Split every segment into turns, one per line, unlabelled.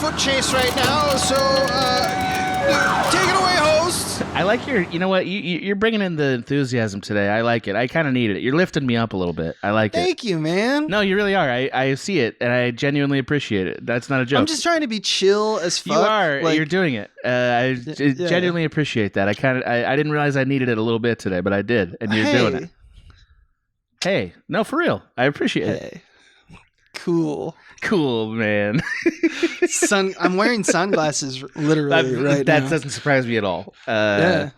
foot chase right now, so take it away, host.
I like you know what, you're bringing in the enthusiasm today. I like it. I kind of needed it. You're lifting me up a little bit. I like it.
Thank you, man.
No, you really are. I see it, and I genuinely appreciate it. That's not a joke.
I'm just trying to be chill as fuck.
You are. You're doing it. I genuinely appreciate that. I didn't realize I needed it a little bit today, but I did, and you're doing it. Hey, no, for real. I appreciate it.
Cool,
man.
I'm wearing sunglasses literally right now.
That doesn't surprise me at all. Yeah.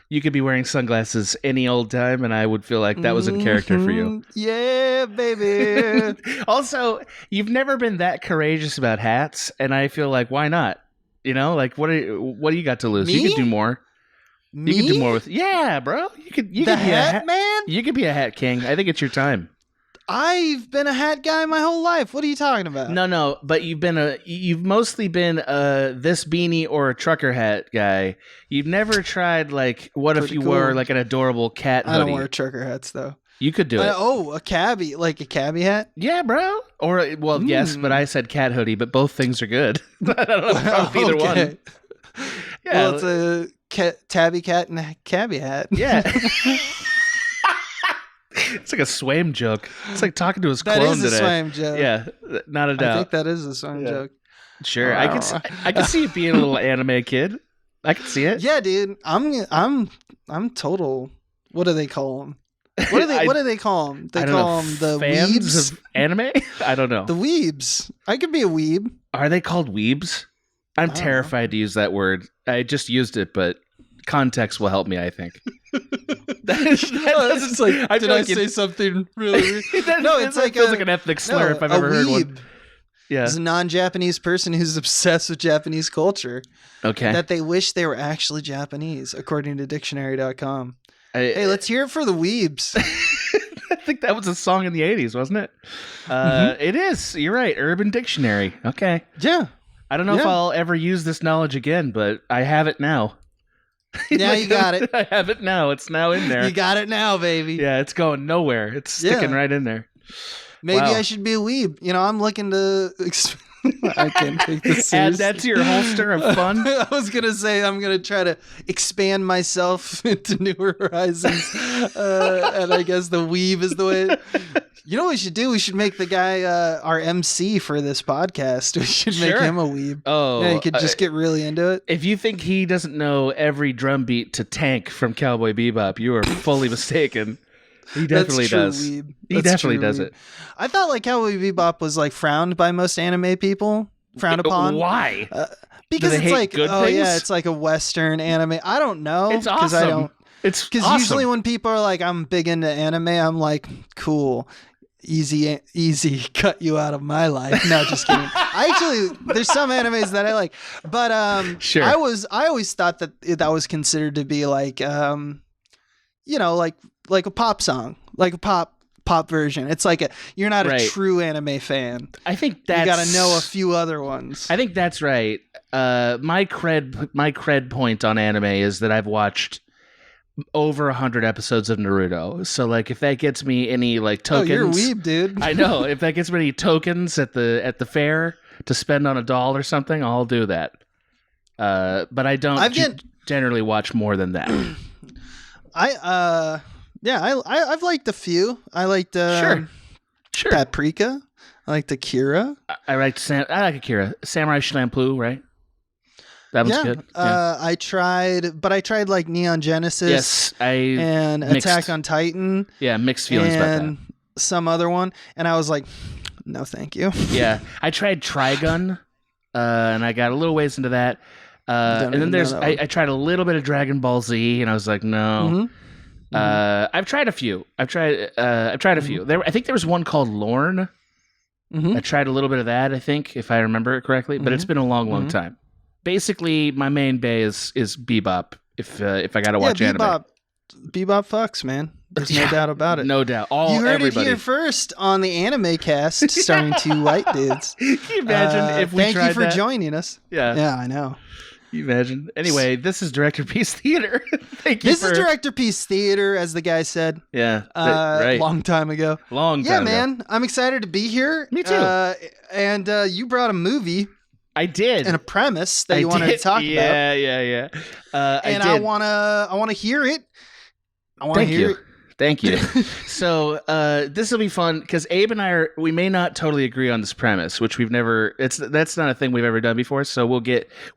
You could be wearing sunglasses any old time, and I would feel like that was in character for you.
Yeah, baby.
Also, you've never been that courageous about hats, and I feel like, why not? You know, like what do you got to lose?
Me?
You could do more.
Me?
You could do more with. Yeah, bro. You could be
hat man.
You could be a hat king. I think it's your time.
I've been a hat guy my whole life. What are you talking about?
No, but you've mostly been this beanie or a trucker hat guy. You've never tried like what if you wore like an adorable cat hoodie?
I don't wear trucker hats though.
You could do it.
A cabbie, like a cabbie hat?
Yeah, bro. Or yes, but I said cat hoodie, but both things are good. I don't know about either one. Yeah,
well, it's a tabby cat and a cabbie hat.
Yeah. It's like a Swaim joke. It's like talking to his clone today.
That is a Swaim joke.
Yeah, not a doubt.
I think that is a Swaim joke.
Sure, I can see it being a little anime kid. I can see it.
Yeah, dude. I'm total. What do they call them? What do they call them? They call them the
fans
weebs
of anime. I don't know.
The weebs. I could be a weeb.
Are they called weebs? I'm terrified to use that word. I just used it, but context will help me, I think.
It's like, did I say something really weird? No, it's like
feels like an ethnic slur if I've ever heard one. Yeah,
it's a non-Japanese person who's obsessed with Japanese culture.
Okay,
that they wish they were actually Japanese, according to dictionary.com. Hey, let's hear it for the weebs.
I think that was a song in the 80s, wasn't it? It is. You're right. Urban Dictionary. Okay.
Yeah.
I don't know if I'll ever use this knowledge again, but I have it now.
Now you got it.
I have it now. It's now in there.
You got it now, baby.
Yeah, it's going nowhere. It's sticking right in there.
Maybe I should be a weeb. You know, I'm looking to... I can't take this seriously.
Add that to your holster of fun.
I was going to say I'm going to try to expand myself into newer horizons. And I guess the weave is the way... You know what we should do? We should make the guy our MC for this podcast. We should make him a weeb.
Oh,
yeah, he could just get really into it.
If you think he doesn't know every drum beat to Tank from Cowboy Bebop, you are fully mistaken. He definitely does.
Weeb.
He definitely does it.
I thought like Cowboy Bebop was like frowned by most anime people. Frowned upon.
Why?
Because it's like, it's like a Western anime. I don't know.
It's awesome. It's
because
awesome.
Usually when people are like, I'm big into anime, I'm like, cool. Easy, cut you out of my life. No, just kidding. There's some animes that I like, but
sure.
I always thought that was considered to be like, like a pop song, like a pop version. It's like you're not a true anime fan.
I think
you got to know a few other ones.
I think that's right. My cred point on anime is that I've watched over 100 episodes of Naruto. So like if that gets me any like tokens.
Oh, you're a weeb, dude.
I know. If that gets me any tokens at the fair to spend on a doll or something, I'll do that. But I don't generally watch more than that.
I've liked a few. I liked
sure.
Paprika. I liked Akira.
I like Akira. Samurai Champloo, right? That was good. Yeah.
I tried like Neon Genesis.
Yes,
and Attack on Titan.
Yeah, mixed feelings about that.
And some other one, and I was like, no, thank you.
Yeah, I tried Trigun, and I got a little ways into that. And then I tried a little bit of Dragon Ball Z, and I was like, no. Mm-hmm. I've tried a few. I've tried a few. I think there was one called Lorne. Mm-hmm. I tried a little bit of that, I think, if I remember it correctly, but it's been a long time. Basically, my main bay is Bebop. If I gotta watch anime,
Bebop fucks, man. There's no doubt about it.
No doubt.
You heard
everybody.
it here first on the Anime Cast, starring two white dudes.
Can you imagine if we tried that?
Thank you for joining us.
Yeah,
I know.
You imagine. Anyway, this is Directorpiece Theater.
This is Directorpiece Theater, as the guy said.
Yeah, right.
Long time ago.
Long time ago.
Yeah, man. I'm excited to be here.
Me too.
And you brought a movie.
I did.
And a premise that you wanted to talk about.
Yeah.
I want to hear it. I want to hear it.
Thank you. So this will be fun because Abe and I we may not totally agree on this premise, which that's not a thing we've ever done before. So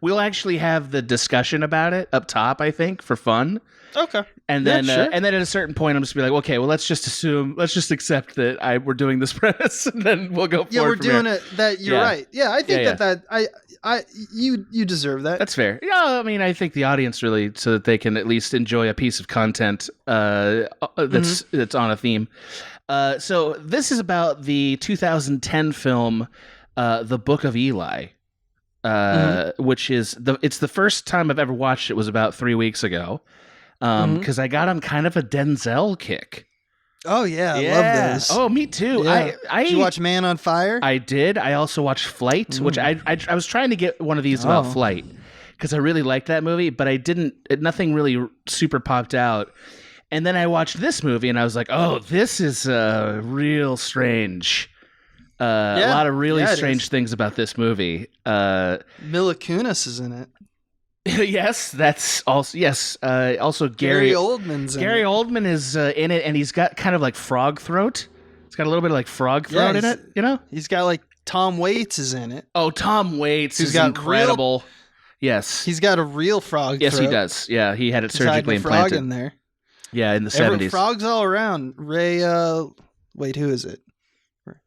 we'll actually have the discussion about it up top, I think, for fun.
Okay.
And then and then at a certain point, I'm just gonna be like, okay, well, let's just accept that we're doing this premise, and then we'll go.
Yeah, we're doing it. That you're right. Yeah, I think you deserve that.
That's fair. Yeah, I mean, I think the audience really, so that they can at least enjoy a piece of content that's on a theme. So this is about the 2010 film, The Book of Eli, which is it's the first time I've ever watched it. Was about 3 weeks ago. Because I got on kind of a Denzel kick.
Oh yeah, I love those.
Oh, me too.
Yeah. Did you watch Man on Fire?
I did. I also watched Flight, which I was trying to get one of these about Flight because I really liked that movie, but I didn't. Nothing really super popped out. And then I watched this movie, and I was like, "Oh, this is real strange." A lot of really strange things about this movie.
Mila Kunis is in it.
Yes, that's also also
Gary Oldman's in it.
Gary Oldman is in it, and he's got kind of like frog throat. He's got a little bit of like frog throat in it, you know?
He's got like Tom Waits is in it.
Oh, Tom Waits is incredible. Yes.
He's got a real frog throat.
Yes, he does. Yeah, he had it surgically implanted.
Frog in there.
Yeah, in the 70s.
Frogs all around. Ray wait, who is it?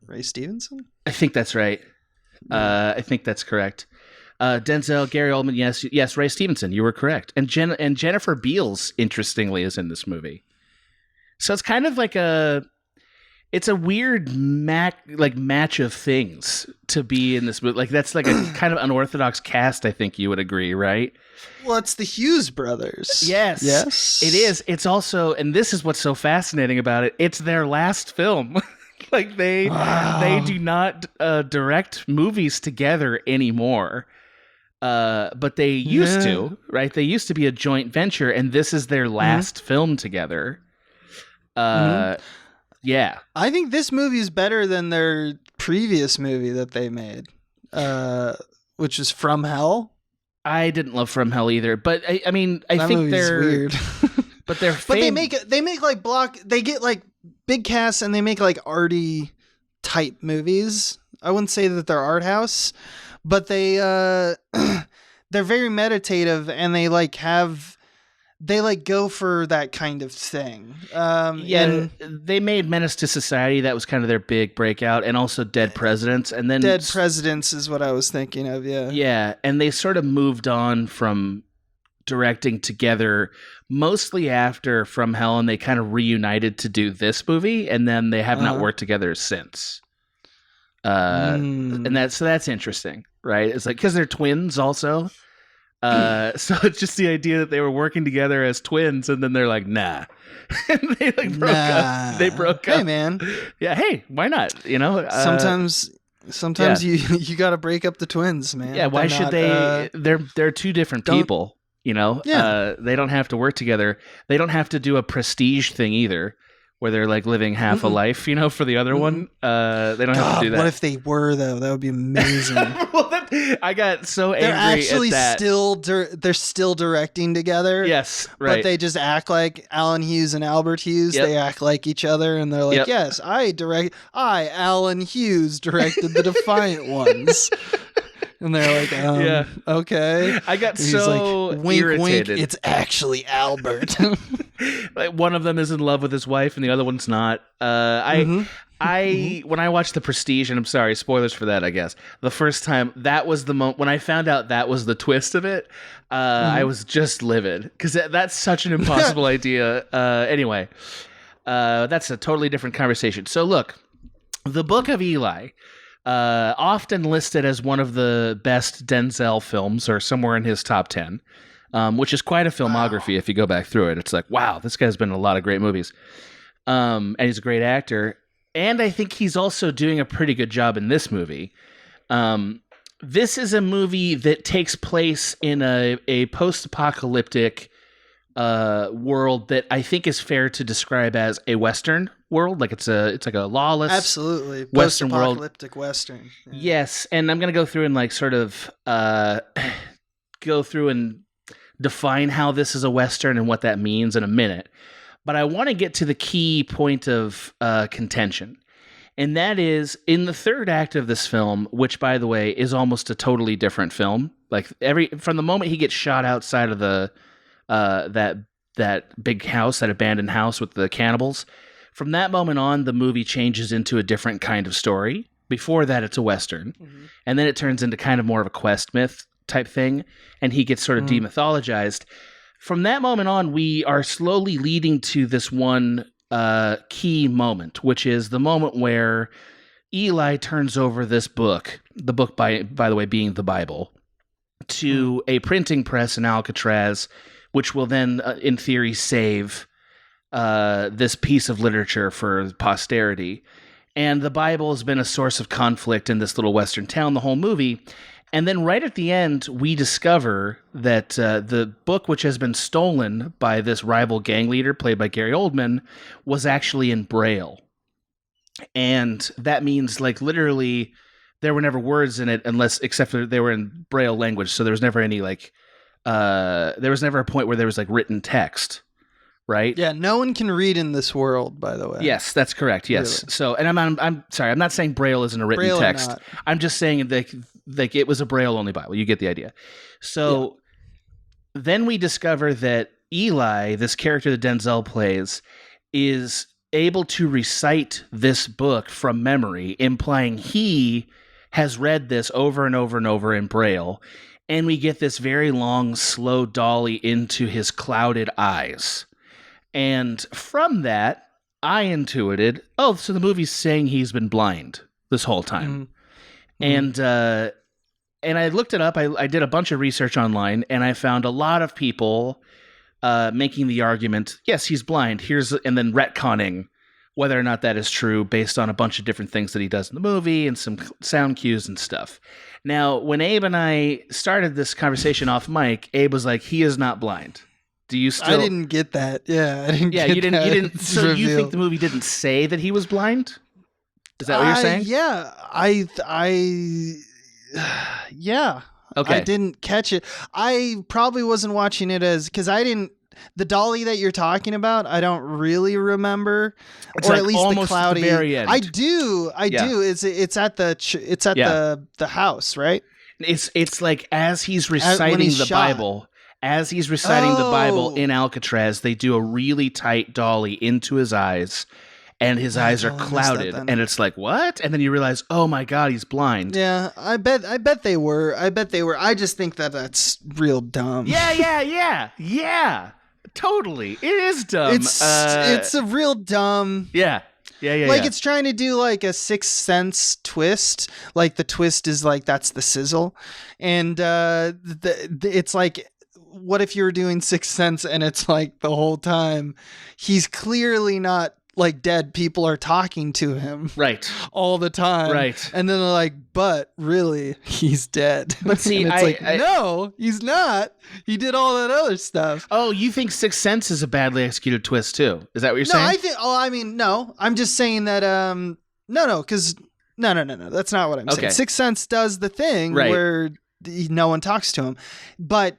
Ray Stevenson?
I think that's right. I think that's correct. Denzel, Gary Oldman, yes, Ray Stevenson, you were correct, and Jennifer Beals, interestingly, is in this movie. So it's kind of like it's a weird match of things to be in this movie. Like that's like a kind of unorthodox cast. I think you would agree, right?
Well, it's the Hughes Brothers.
Yes, it is. It's also, and this is what's so fascinating about it. It's their last film. Like they do not direct movies together anymore. But they used to, right? They used to be a joint venture, and this is their last film together. Yeah. I
think this movie is better than their previous movie that they made, which is From Hell.
I didn't love From Hell either, but I mean, I think they're
weird.
But they're
they make like they get like big casts, and they make like arty type movies. I wouldn't say that they're art house. But they're very meditative, and they go for that kind of thing.
And they made Menace to Society. That was kind of their big breakout, and also Dead Presidents. And then
Dead Presidents is what I was thinking of. Yeah.
Yeah, and they sort of moved on from directing together mostly after From Hell, and they kind of reunited to do this movie, and then they have not worked together since. And that's interesting, right? It's like, because they're twins also. So it's just the idea that they were working together as twins, and then they're like, nah. And they like broke up. They broke up.
Hey, man.
Yeah, hey, why not? You know?
Sometimes you got to break up the twins, man.
Yeah, why should they? They're two different people, you know? Yeah. They don't have to work together. They don't have to do a prestige thing either, where they're like living half a life, you know, for the other one. They don't have to do that.
What if they were, though? That would be amazing.
I got so angry
actually
at that.
They're still directing together.
Yes, right.
But they just act like Alan Hughes and Albert Hughes. Yep. They act like each other, and they're like, yes, I, Alan Hughes, directed The Defiant Ones. And they're like, okay.
I got so
like, wink,
irritated.
Wink, it's actually Albert.
Like one of them is in love with his wife and the other one's not. When I watched The Prestige, and I'm sorry, spoilers for that, I guess. The first time, that was the moment when I found out that was the twist of it. I was just livid because that's such an impossible idea. Anyway, that's a totally different conversation. So look, The Book of Eli. Often listed as one of the best Denzel films, or somewhere in his top 10, which is quite a filmography. If you go back through it, it's like, wow, this guy's been in a lot of great movies. And he's a great actor. And I think he's also doing a pretty good job in this movie. This is a movie that takes place in a post-apocalyptic world that I think is fair to describe as a Western, world. Like it's like a lawless,
absolutely
Western world,
post-apocalyptic Western. Yeah.
Yes, and I'm gonna go through and like sort of go through and define how this is a Western and what that means in a minute. But I want to get to the key point of contention. And that is in the third act of this film, which, by the way, is almost a totally different film. Like from the moment he gets shot outside of the that big house, that abandoned house with the cannibals, from that moment on, the movie changes into a different kind of story. Before that, it's a Western, and then it turns into kind of more of a quest myth type thing, and he gets sort of demythologized. From that moment on, we are slowly leading to this one key moment, which is the moment where Eli turns over this book, the book by the way being the Bible, to a printing press in Alcatraz, which will then in theory save this piece of literature for posterity. And the Bible has been a source of conflict in this little Western town the whole movie. And then right at the end, we discover that the book, which has been stolen by this rival gang leader, played by Gary Oldman, was actually in Braille. And that means, like, literally, there were never words in it except for they were in Braille language. So there was never any, like, there was never a point where there was, like, written text. Right?
Yeah, no one can read in this world, by the way.
Yes, that's correct. Yes. Really? So, and I'm sorry, I'm not saying Braille isn't a written
Braille
text. I'm just saying that like it was a Braille only Bible. You get the idea. So then we discover that Eli, this character that Denzel plays, is able to recite this book from memory, implying he has read this over and over and over in Braille. And we get this very long, slow dolly into his clouded eyes. And from that, I intuited, so the movie's saying he's been blind this whole time. And I looked it up. I did a bunch of research online, and I found a lot of people making the argument, yes, he's blind. And then retconning whether or not that is true based on a bunch of different things that he does in the movie and some sound cues and stuff. Now, when Abe and I started this conversation off mic, Abe was like, he is not blind. Do you still?
I didn't get that. Yeah, I didn't.
Yeah,
get
you didn't.
that.
You didn't. So you think the movie didn't say that he was blind? Is that what you're saying?
Yeah, yeah.
Okay.
I didn't catch it. I probably wasn't watching it because I didn't. The dolly that you're talking about, I don't really remember,
it's
or
like
at least
almost
the cloudy.
At the very end.
I do. It's at the house, right?
It's like as he's reciting the Bible. As he's reciting the Bible in Alcatraz, they do a really tight dolly into his eyes, and his eyes are clouded, and it's like, what? And then you realize, oh my God, he's blind.
Yeah, I bet they were. I just think that's real dumb.
Yeah. Totally. It is dumb.
It's a real dumb.
Yeah.
It's trying to do like a Sixth Sense twist. Like the twist is like that's the sizzle, and it's like, what if you were doing Sixth Sense and it's like the whole time he's clearly not like dead, people are talking to him
right
all the time,
right?
And then they're like, but really he's dead.
But see,
it's no, he's not. He did all that other stuff.
Oh, you think Sixth Sense is a badly executed twist too? Is that what you're saying?
No, I'm just saying that no, because no, that's not what I'm saying. Sixth Sense does the thing where no one talks to him, but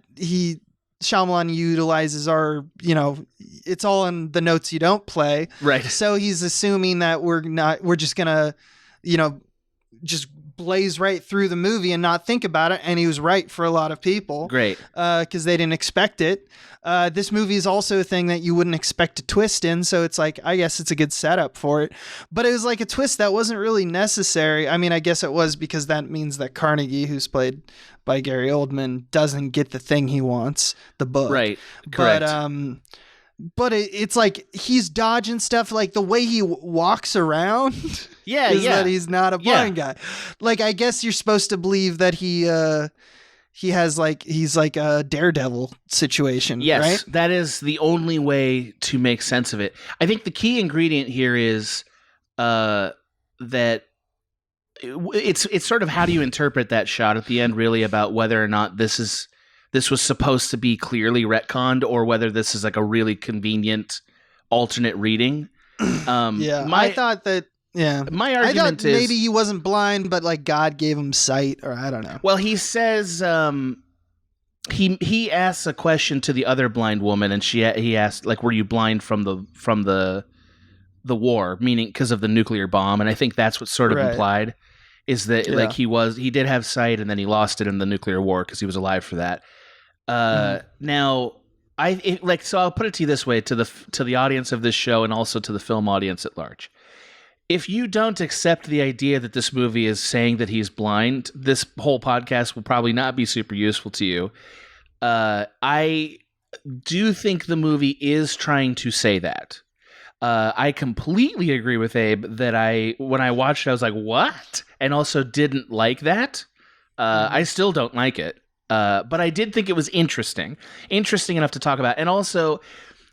Shyamalan utilizes it's all in the notes you don't play.
Right.
So he's assuming that we're just gonna, just blaze right through the movie and not think about it. And he was right for a lot of people.
Great.
Because they didn't expect it. This movie is also a thing that you wouldn't expect a twist in. So it's like, I guess it's a good setup for it. But it was like a twist that wasn't really necessary. I mean, I guess it was because that means that Carnegie, who's played by Gary Oldman, doesn't get the thing he wants, the book.
Right. Correct.
But it's like he's dodging stuff, like the way he walks around. That he's not a blind guy. Like, I guess you're supposed to believe that he has he's like a Daredevil situation.
Yes,
right?
That is the only way to make sense of it. I think the key ingredient here is that it's sort of how do you interpret that shot at the end, really, about whether or not this was supposed to be clearly retconned or whether this is like a really convenient alternate reading.
I thought that. Yeah,
my argument is
maybe he wasn't blind, but like God gave him sight, or I don't know.
Well, he says he asks a question to the other blind woman, and he asked like, "Were you blind from the war?" Meaning because of the nuclear bomb, and I think that's what's sort of implied is that like he did have sight, and then he lost it in the nuclear war because he was alive for that. Now. So I'll put it to you this way to the audience of this show and also to the film audience at large. If you don't accept the idea that this movie is saying that he's blind, this whole podcast will probably not be super useful to you. I do think the movie is trying to say that. I completely agree with Abe that when I watched it, I was like, what? And also didn't like that. I still don't like it. But I did think it was interesting enough to talk about. And also,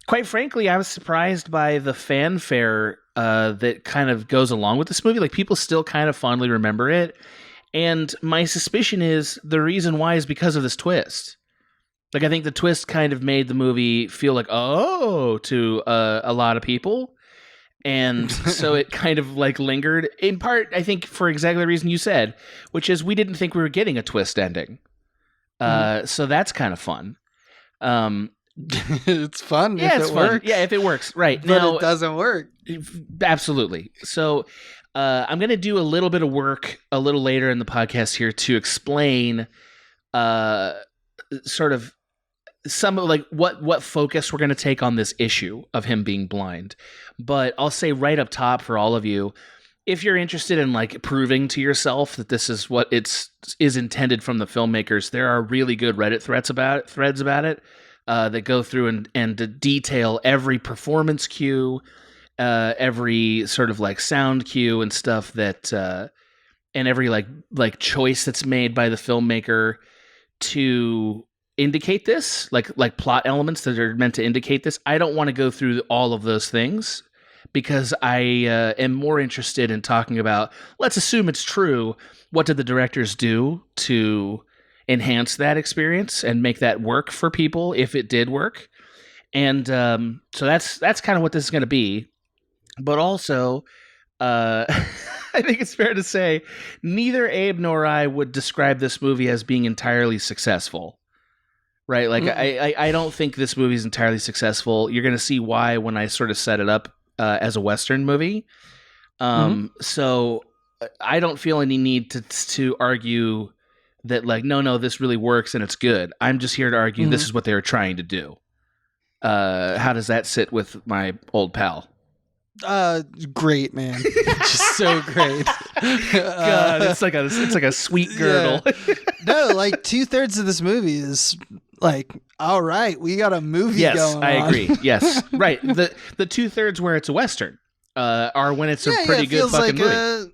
quite frankly, I was surprised by the fanfare that kind of goes along with this movie. Like, people still kind of fondly remember it. And my suspicion is the reason why is because of this twist. Like, I think the twist kind of made the movie feel like, to a lot of people. And so it kind of like lingered. In part, I think, for exactly the reason you said, which is we didn't think we were getting a twist ending. So that's kind of fun.
It's fun
if
it works.
Yeah, if it works. Right.
But now, it doesn't work.
Absolutely. So I'm going to do a little bit of work a little later in the podcast here to explain sort of some of like what focus we're going to take on this issue of him being blind. But I'll say right up top for all of you, if you're interested in like proving to yourself that this is what is intended from the filmmakers, there are really good Reddit threads about it that go through and detail every performance cue, every sort of like sound cue and stuff that, and every like choice that's made by the filmmaker to indicate this, like plot elements that are meant to indicate this. I don't want to go through all of those things, because I am more interested in talking about, let's assume it's true, what did the directors do to enhance that experience and make that work for people if it did work? And so that's kind of what this is going to be. But also, I think it's fair to say, neither Abe nor I would describe this movie as being entirely successful. Right? Like, I don't think this movie is entirely successful. You're going to see why when I sort of set it up as a Western movie. So I don't feel any need to argue that like, no, this really works and it's good. I'm just here to argue this is what they were trying to do. How does that sit with my old pal?
Great, man. Just so great.
God, it's like a sweet girdle.
Yeah. No, like 2/3 of this movie is like, all right, we got a movie going on. Yes,
I agree. Yes, right. The 2/3 where it's a Western are when it's a pretty good fucking movie.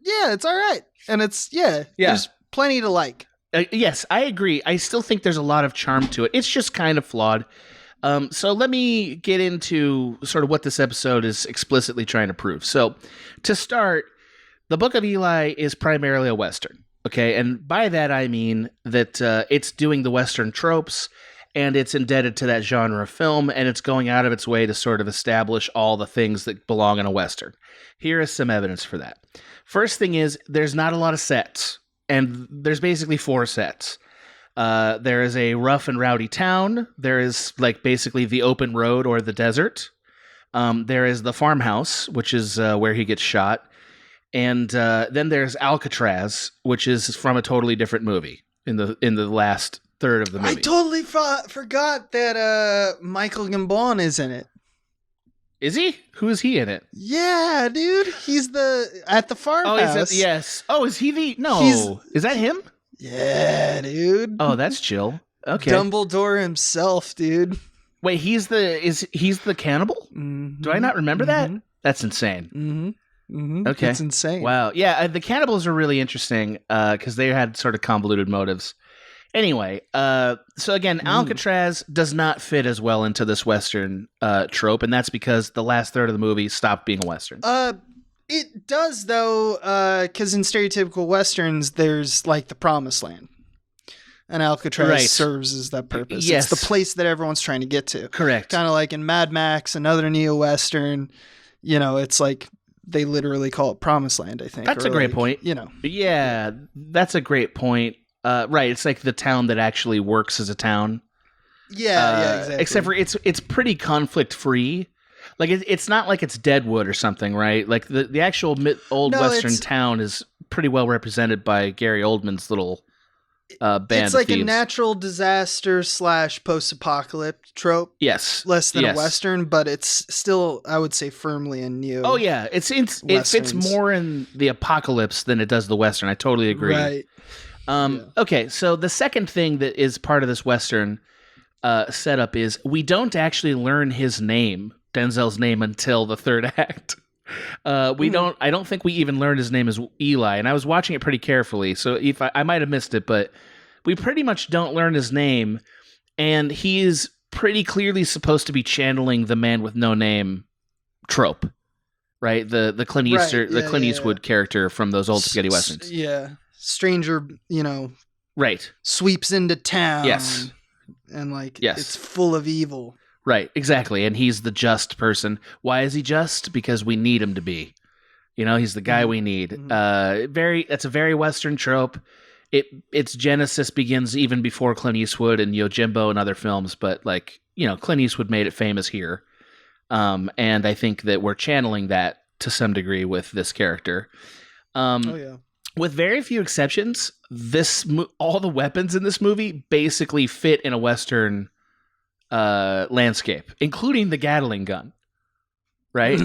It's all right. And it's, there's plenty to like.
Yes, I agree. I still think there's a lot of charm to it. It's just kind of flawed. So let me get into sort of what this episode is explicitly trying to prove. So to start, the Book of Eli is primarily a Western. Okay, and by that I mean that it's doing the Western tropes, and it's indebted to that genre of film, and it's going out of its way to sort of establish all the things that belong in a Western. Here is some evidence for that. First thing is, there's not a lot of sets, and there's basically 4 sets. There is a rough and rowdy town. There is like basically the open road or the desert. There is the farmhouse, which is where he gets shot. And then there's Alcatraz, which is from a totally different movie in the last third of the movie.
I totally forgot that Michael Gambon is in it.
Is he? Who is he in it?
Yeah, dude. He's at the farmhouse.
Yes. Oh, is he the... No. Is that him?
Yeah, dude.
Oh, that's chill. Okay.
Dumbledore himself, dude.
Wait, he's the cannibal? Mm-hmm. Do I not remember that? That's insane.
Mm-hmm. Mm-hmm.
Okay.
It's insane.
Wow. Yeah, the cannibals are really interesting because they had sort of convoluted motives. Anyway, so again, Alcatraz does not fit as well into this Western trope, and that's because the last third of the movie stopped being a Western.
It does, though, because in stereotypical Westerns, there's like the Promised Land. And Alcatraz serves as that purpose.
Yes.
It's the place that everyone's trying to get to.
Correct.
Kind of like in Mad Max, another neo-Western. it's like they literally call it Promised Land, I think.
That's a great point. Yeah, that's a great point. Right, it's like the town that actually works as a town.
Yeah, exactly.
Except for it's pretty conflict free. Like it's not like it's Deadwood or something, right? Like the actual old Western town is pretty well represented by Gary Oldman's little band.
It's like
of thieves.
A natural disaster / post-apocalypse trope.
Yes,
less than a Western, but it's still, I would say, firmly in new.
Oh yeah, it fits more in the apocalypse than it does the Western. I totally agree.
Right.
Okay, so the second thing that is part of this Western setup is we don't actually learn his name, Denzel's name, until the third act. I don't think we even learned his name as Eli, and I was watching it pretty carefully, so if I might have missed it, but we pretty much don't learn his name, and he is pretty clearly supposed to be channeling the man with no name trope, right? The Clint Eastwood character from those old spaghetti westerns.
Yeah, stranger,
right,
sweeps into town.
Yes,
and it's full of evil.
Right, exactly. And he's the just person. Why is he just? Because we need him to be. He's the guy we need. That's a very Western trope. Its genesis begins even before Clint Eastwood and Yojimbo and other films, but Clint Eastwood made it famous here. And I think that we're channeling that to some degree with this character. With very few exceptions, all the weapons in this movie basically fit in a Western landscape, including the Gatling gun, right?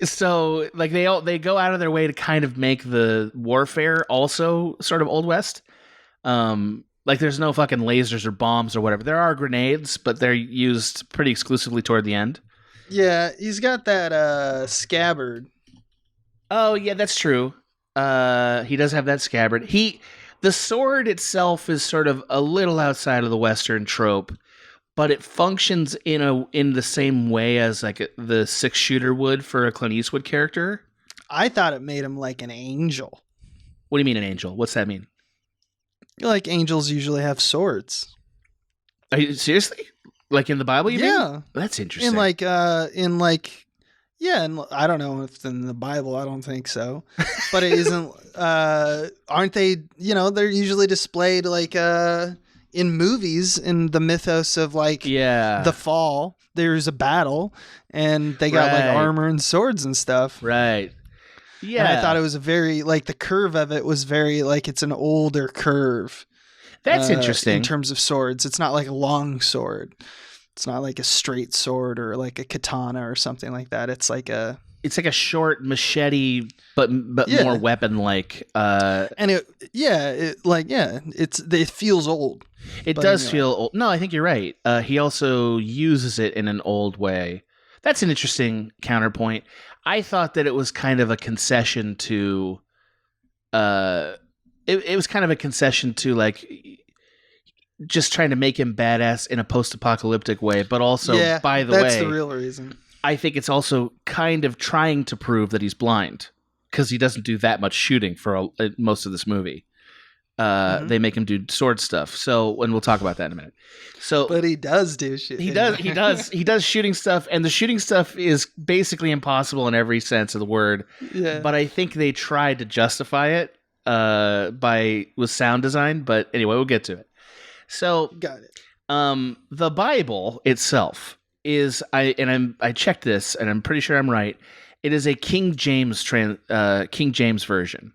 So they go out of their way to kind of make the warfare also sort of Old West. There's no fucking lasers or bombs or whatever. There are grenades, but they're used pretty exclusively toward the end.
Yeah, he's got that scabbard.
Oh yeah, that's true. He does have that scabbard. The sword itself is sort of a little outside of the Western trope, but it functions in the same way as the 6-shooter would for a Clint Eastwood character.
I thought it made him like an angel.
What do you mean an angel? What's that mean?
Like angels usually have swords.
Are you seriously? Like in the Bible, you mean? That's interesting.
And I don't know if it's in the Bible. I don't think so. But it isn't. Aren't they? They're usually displayed in movies, in the mythos of the fall. There's a battle, and they got armor and swords and stuff.
Right. Yeah.
And I thought it was a very the curve of it was very it's an older curve.
That's interesting.
In terms of swords, it's not like a long sword. It's not like a straight sword or like a katana or something like that. It's like a
short machete, but more weapon-like.
And it feels old.
It does feel old. No, I think you're right. He also uses it in an old way. That's an interesting counterpoint. I thought that it was kind of a concession to. It was kind of a concession to just trying to make him badass in a post-apocalyptic way, but also, by the way,
that's the real reason.
I think it's also kind of trying to prove that he's blind, because he doesn't do that much shooting for most of this movie. They make him do sword stuff. And we'll talk about that in a minute.
But he does do shit.
He does shooting stuff, and the shooting stuff is basically impossible in every sense of the word.
Yeah.
But I think they tried to justify it with sound design. But anyway, we'll get to it. So,
got it.
The Bible itself is I checked this, and I'm pretty sure I'm right. It is a King James version.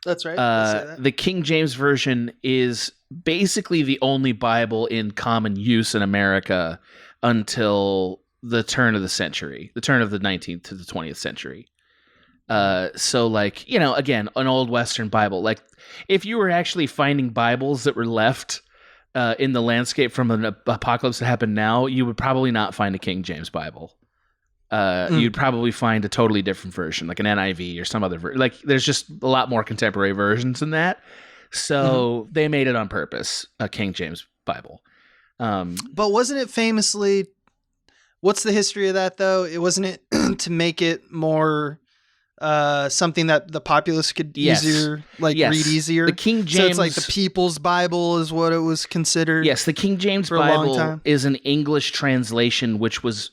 That's right.
The King James version is basically the only Bible in common use in America until the turn of the century, the turn of the 19th to the 20th century. Again, an old Western Bible. If you were actually finding Bibles that were left in the landscape from an apocalypse that happened now, you would probably not find a King James Bible. You'd probably find a totally different version, like an NIV or some other version. There's just a lot more contemporary versions than that. So they made it on purpose, a King James Bible.
But wasn't it famously... What's the history of that, though? It wasn't it to make it more something that the populace could easier read easier.
The King James,
so it's like the People's Bible is what it was considered.
Yes, the King James Bible is an English translation,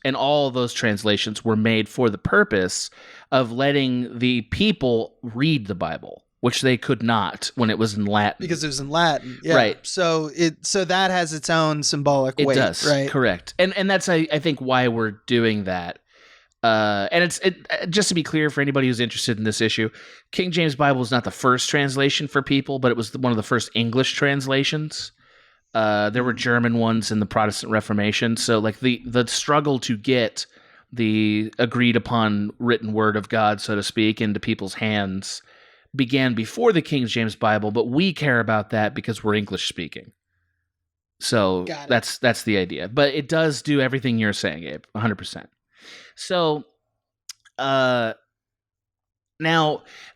and all of those translations were made for the purpose of letting the people read the Bible, which they could not when it was in Latin. Because
it was in Latin, yeah.
Right.
So that has its own symbolic weight. It does, right?
Correct. And that's I think why we're doing that. And it's just to be clear for anybody who's interested in this issue, King James Bible is not the first translation for people, but it was one of the first English translations. There were German ones in the Protestant Reformation. So like the struggle to get the agreed upon written word of God, so to speak, into people's hands began before the King James Bible, but we care about that because we're English speaking. So that's the idea. But it does do everything you're saying, Abe, 100%. So, now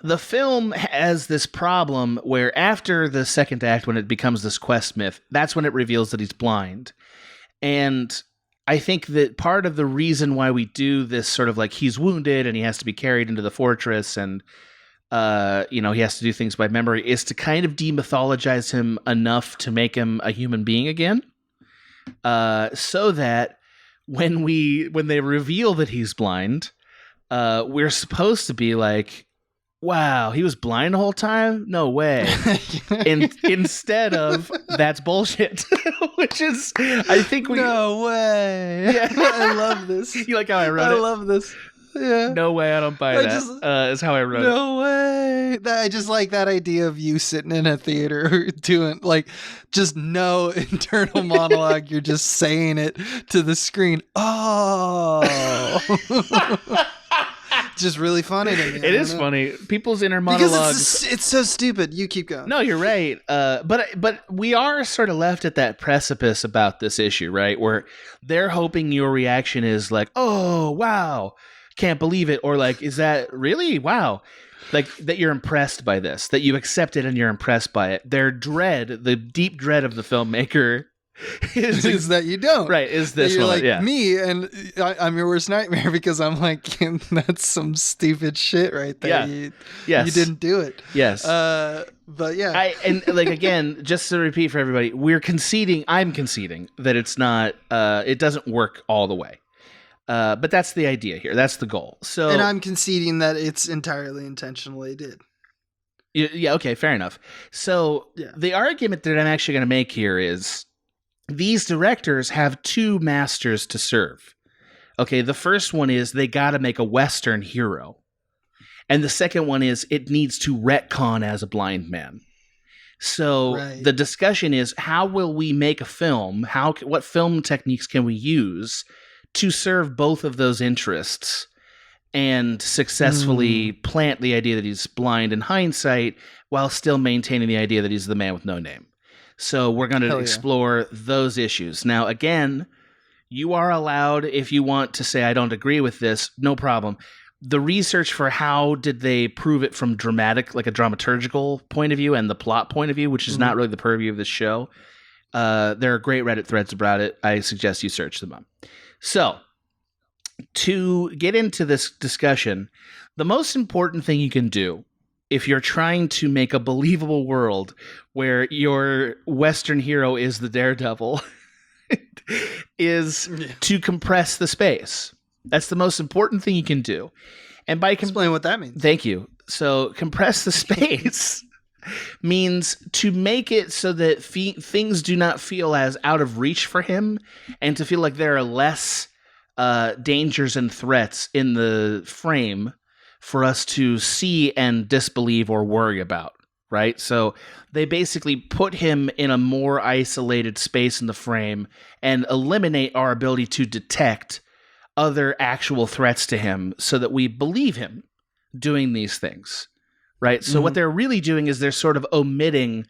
the film has this problem where after the second act, when it becomes this quest myth, that's when it reveals that he's blind. And I think that part of the reason why we do this sort of like he's wounded and he has to be carried into the fortress and, he has to do things by memory is to kind of demythologize him enough to make him a human being again. So that when they reveal that he's blind, we're supposed to be like, wow, he was blind the whole time? No way. Instead of, that's bullshit. Which is, I think
no way. Yeah. I love this.
You like how I wrote it?
I love this. Yeah.
No way, I don't buy that. Is how I wrote it.
No way. I just like that idea of you sitting in a theater doing just no internal monologue. You're just saying it to the screen. Oh. Just really funny to me.
It is funny. People's inner monologues.
Because it's so stupid. You keep going.
No, you're right. But we are sort of left at that precipice about this issue, right? Where they're hoping your reaction is like, oh, wow. Can't believe it, or like, is that really? Wow. Like that you're impressed by this, that you accept it and you're impressed by it. Their dread, the deep dread of the filmmaker
is that you don't.
Right, is this
you're
one.
Like
yeah.
Me, and I'm your worst nightmare because I'm like, that's some stupid shit right there.
Yeah.
You didn't do it.
Yes.
But yeah.
Again, just to repeat for everybody, I'm conceding that it's not, it doesn't work all the way. But that's the idea here. That's the goal. So,
and I'm conceding that it's entirely intentionally did.
Yeah. Okay. Fair enough. So the argument that I'm actually going to make here is these directors have two masters to serve. Okay. The first one is they got to make a Western hero. And the second one is it needs to retcon as a blind man. So the discussion is, how will we make a film? What film techniques can we use to serve both of those interests and successfully plant the idea that he's blind in hindsight while still maintaining the idea that he's the man with no name? So we're going to explore those issues. Now, again, you are allowed, if you want to say, I don't agree with this, no problem. The research for how did they prove it from a dramaturgical point of view and the plot point of view, which is not really the purview of this show. There are great Reddit threads about it. I suggest you search them up. So, to get into this discussion, the most important thing you can do if you're trying to make a believable world where your Western hero is the daredevil is to compress the space. That's the most important thing you can do. And by
explain what that means.
Thank you. So, compress the space means to make it so that things do not feel as out of reach for him and to feel like there are less dangers and threats in the frame for us to see and disbelieve or worry about, right? So they basically put him in a more isolated space in the frame and eliminate our ability to detect other actual threats to him so that we believe him doing these things. Right. So what they're really doing is they're sort of omitting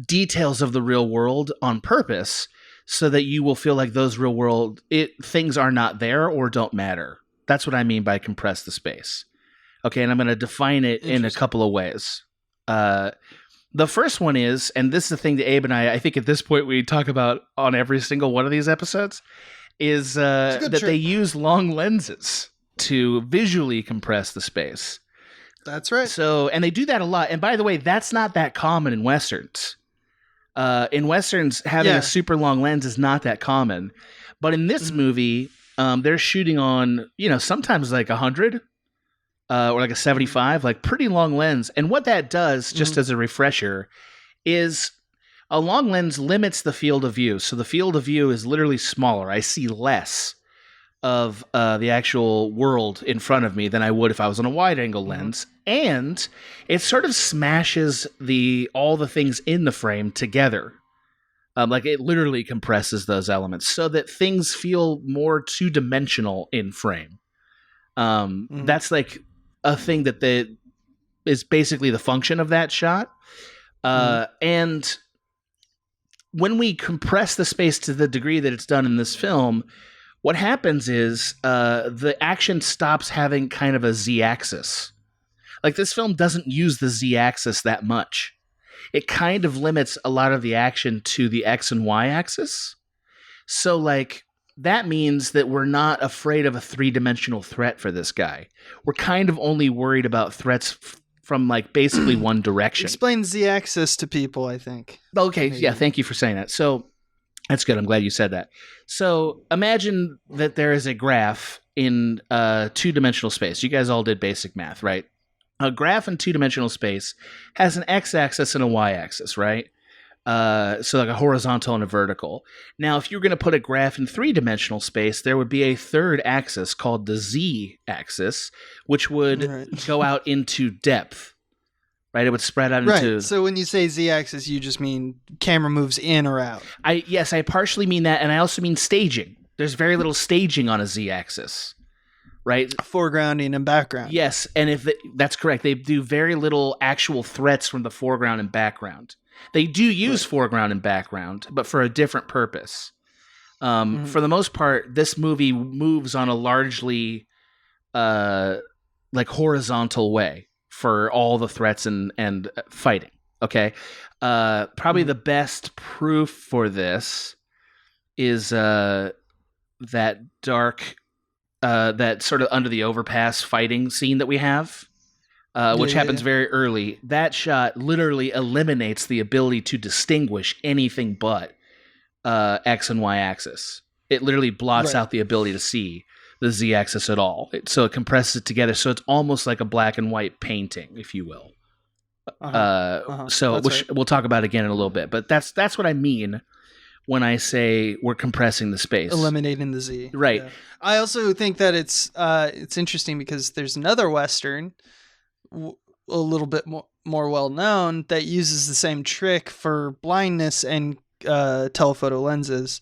details of the real world on purpose so that you will feel like those real world things are not there or don't matter. That's what I mean by compress the space. Okay. And I'm going to define it in a couple of ways. The first one is, and this is the thing that Abe and I think at this point we talk about on every single one of these episodes, is that they use long lenses to visually compress the space.
That's right.
So, and they do that a lot. And by the way, that's not that common in Westerns. In Westerns, having a super long lens is not that common. But in this movie, they're shooting on, sometimes like 100 or like a 75, like pretty long lens. And what that does, just as a refresher, is a long lens limits the field of view. So the field of view is literally smaller. I see less of the actual world in front of me than I would if I was on a wide-angle lens. And it sort of smashes all the things in the frame together. Like it literally compresses those elements so that things feel more two-dimensional in frame. That's like a thing that is basically the function of that shot. And when we compress the space to the degree that it's done in this film, what happens is the action stops having kind of a Z-axis. Like this film doesn't use the Z-axis that much. It kind of limits a lot of the action to the X and Y axis. So like that means that we're not afraid of a three-dimensional threat for this guy. We're kind of only worried about threats from like basically one direction.
Explain Z-axis to people, I think.
Okay, maybe. Yeah, thank you for saying that. So that's good. I'm glad you said that. So imagine that there is a graph in two-dimensional space. You guys all did basic math, right? A graph in two-dimensional space has an x-axis and a y-axis, right? So like a horizontal and a vertical. Now, if you're going to put a graph in three-dimensional space, there would be a third axis called the z-axis, which would go out into depth, right? It would spread out into...
Right, so when you say z-axis, you just mean camera moves in or out.
Yes, I partially mean that, and I also mean staging. There's very little staging on a z-axis. Right,
foregrounding and background.
Yes, and that's correct. They do very little actual threats from the foreground and background. They do use foreground and background, but for a different purpose. For the most part, this movie moves on a largely like horizontal way for all the threats and fighting. Okay, probably the best proof for this is that dark. That sort of under the overpass fighting scene that we have, which happens very early. That shot literally eliminates the ability to distinguish anything but X and Y axis. It literally blots out the ability to see the Z axis at all. So it compresses it together. So it's almost like a black and white painting, if you will. So which we'll talk about again in a little bit. But that's what I mean when I say we're compressing the space.
Eliminating the Z.
Right.
Yeah. I also think that it's interesting because there's another Western, a little bit more well-known, that uses the same trick for blindness and telephoto lenses.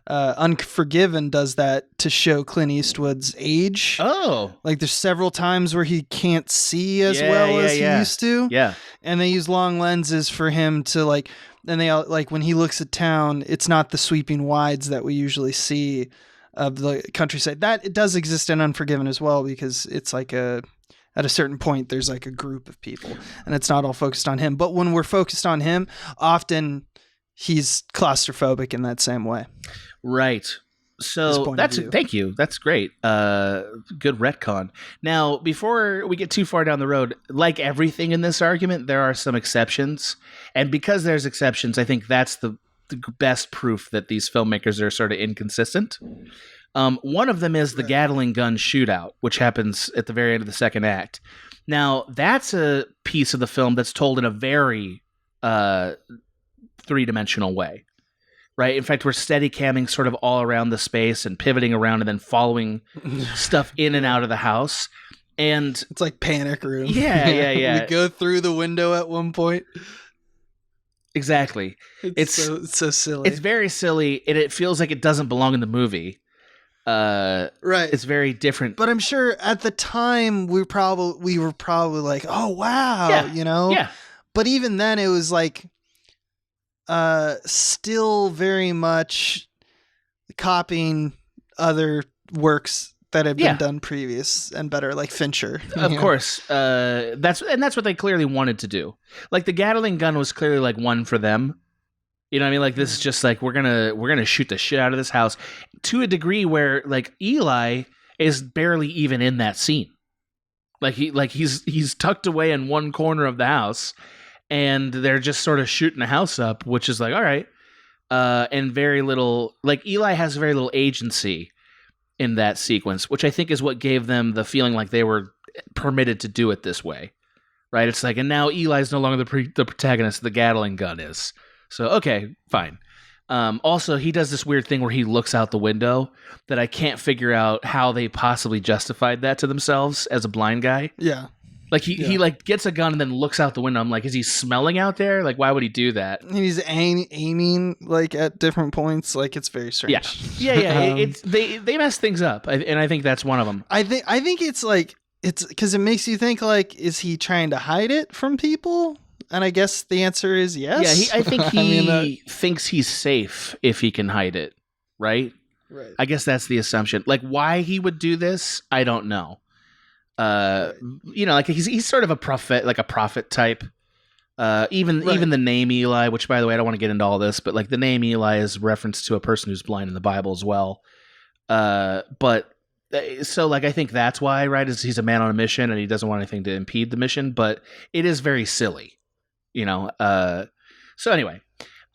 Unforgiven does that to show Clint Eastwood's age.
Oh.
Like there's several times where he can't see as well as he used to.
Yeah.
And they use long lenses for him to like... And they like when he looks at town, it's not the sweeping wides that we usually see of the countryside. That it does exist in Unforgiven as well, because it's like at a certain point there's like a group of people and it's not all focused on him. But when we're focused on him, often he's claustrophobic in that same way.
Right. So thank you. That's great. Good retcon. Now, before we get too far down the road, like everything in this argument, there are some exceptions. And because there's exceptions, I think that's the best proof that these filmmakers are sort of inconsistent. One of them is the Gatling Gun Shootout, which happens at the very end of the second act. Now, that's a piece of the film that's told in a very three-dimensional way. Right. In fact, we're steady camming sort of all around the space and pivoting around and then following stuff in and out of the house. And
it's like Panic Room.
Yeah.
We go through the window at one point.
Exactly.
It's so silly.
It's very silly, and it feels like it doesn't belong in the movie.
Right.
It's very different.
But I'm sure at the time we were probably like, oh wow,
Yeah.
But even then, it was like. Still very much copying other works that have been done previous and better, like Fincher.
Of course. That's what they clearly wanted to do. Like the Gatling gun was clearly like one for them. You know what I mean? Like this is just like we're gonna shoot the shit out of this house to a degree where like Eli is barely even in that scene. He's tucked away in one corner of the house, and they're just sort of shooting the house up, which is like, all right. And very little, like Eli has very little agency in that sequence, which I think is what gave them the feeling like they were permitted to do it this way, right? It's like, and now Eli's no longer the protagonist, the Gatling gun is. So, okay, fine. Also, he does this weird thing where he looks out the window that I can't figure out how they possibly justified that to themselves as a blind guy.
Yeah.
Like he like gets a gun and then looks out the window. I'm like, is he smelling out there? Like, why would he do that?
And he's aiming like at different points. Like, it's very strange.
Yeah. They mess things up, and I think that's one of them.
I think it's like it's because it makes you think like, is he trying to hide it from people? And I guess the answer is yes.
Yeah, I think he thinks he's safe if he can hide it. Right. I guess that's the assumption. Like, why he would do this, I don't know. Like he's sort of a prophet type. Even the name Eli, which by the way, I don't want to get into all this, but like the name Eli is reference to a person who's blind in the Bible as well. So like I think that's why, right? Is he's a man on a mission and he doesn't want anything to impede the mission, but it is very silly, So anyway,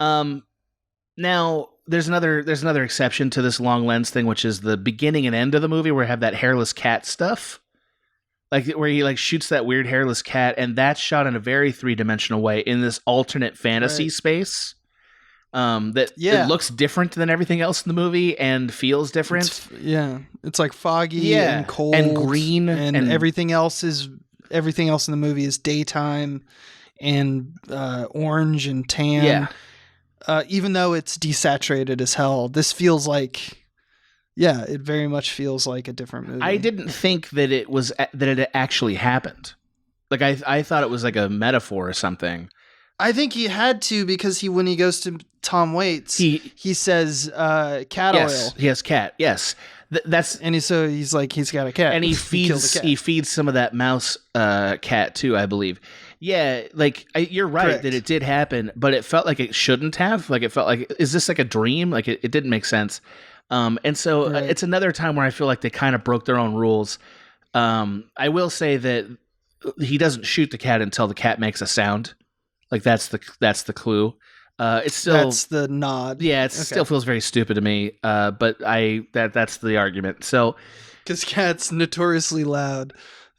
now there's another exception to this long lens thing, which is the beginning and end of the movie where we have that hairless cat stuff. Like where he like shoots that weird hairless cat, and that's shot in a very 3-dimensional way in this alternate fantasy space. It looks different than everything else in the movie and feels different.
It's like foggy and cold
and green,
and everything else in the movie is daytime and orange and tan. Even though it's desaturated as hell, this feels like. Yeah, it very much feels like a different movie.
I didn't think that it actually happened. Like I thought it was like a metaphor or something.
I think he had to because when he goes to Tom Waits, he says cat oil.
He has cat. Yes,
he's like he's got a cat,
and he feeds some of that mouse cat too, I believe. Yeah, like you're right. Correct. That it did happen, but it felt like it shouldn't have. Like it felt like, is this like a dream? Like it didn't make sense. And so it's another time where I feel like they kind of broke their own rules. I will say that he doesn't shoot the cat until the cat makes a sound. Like that's the clue. It's still
that's the nod.
Yeah, it still feels very stupid to me. But that's the argument. So
because cats notoriously loud.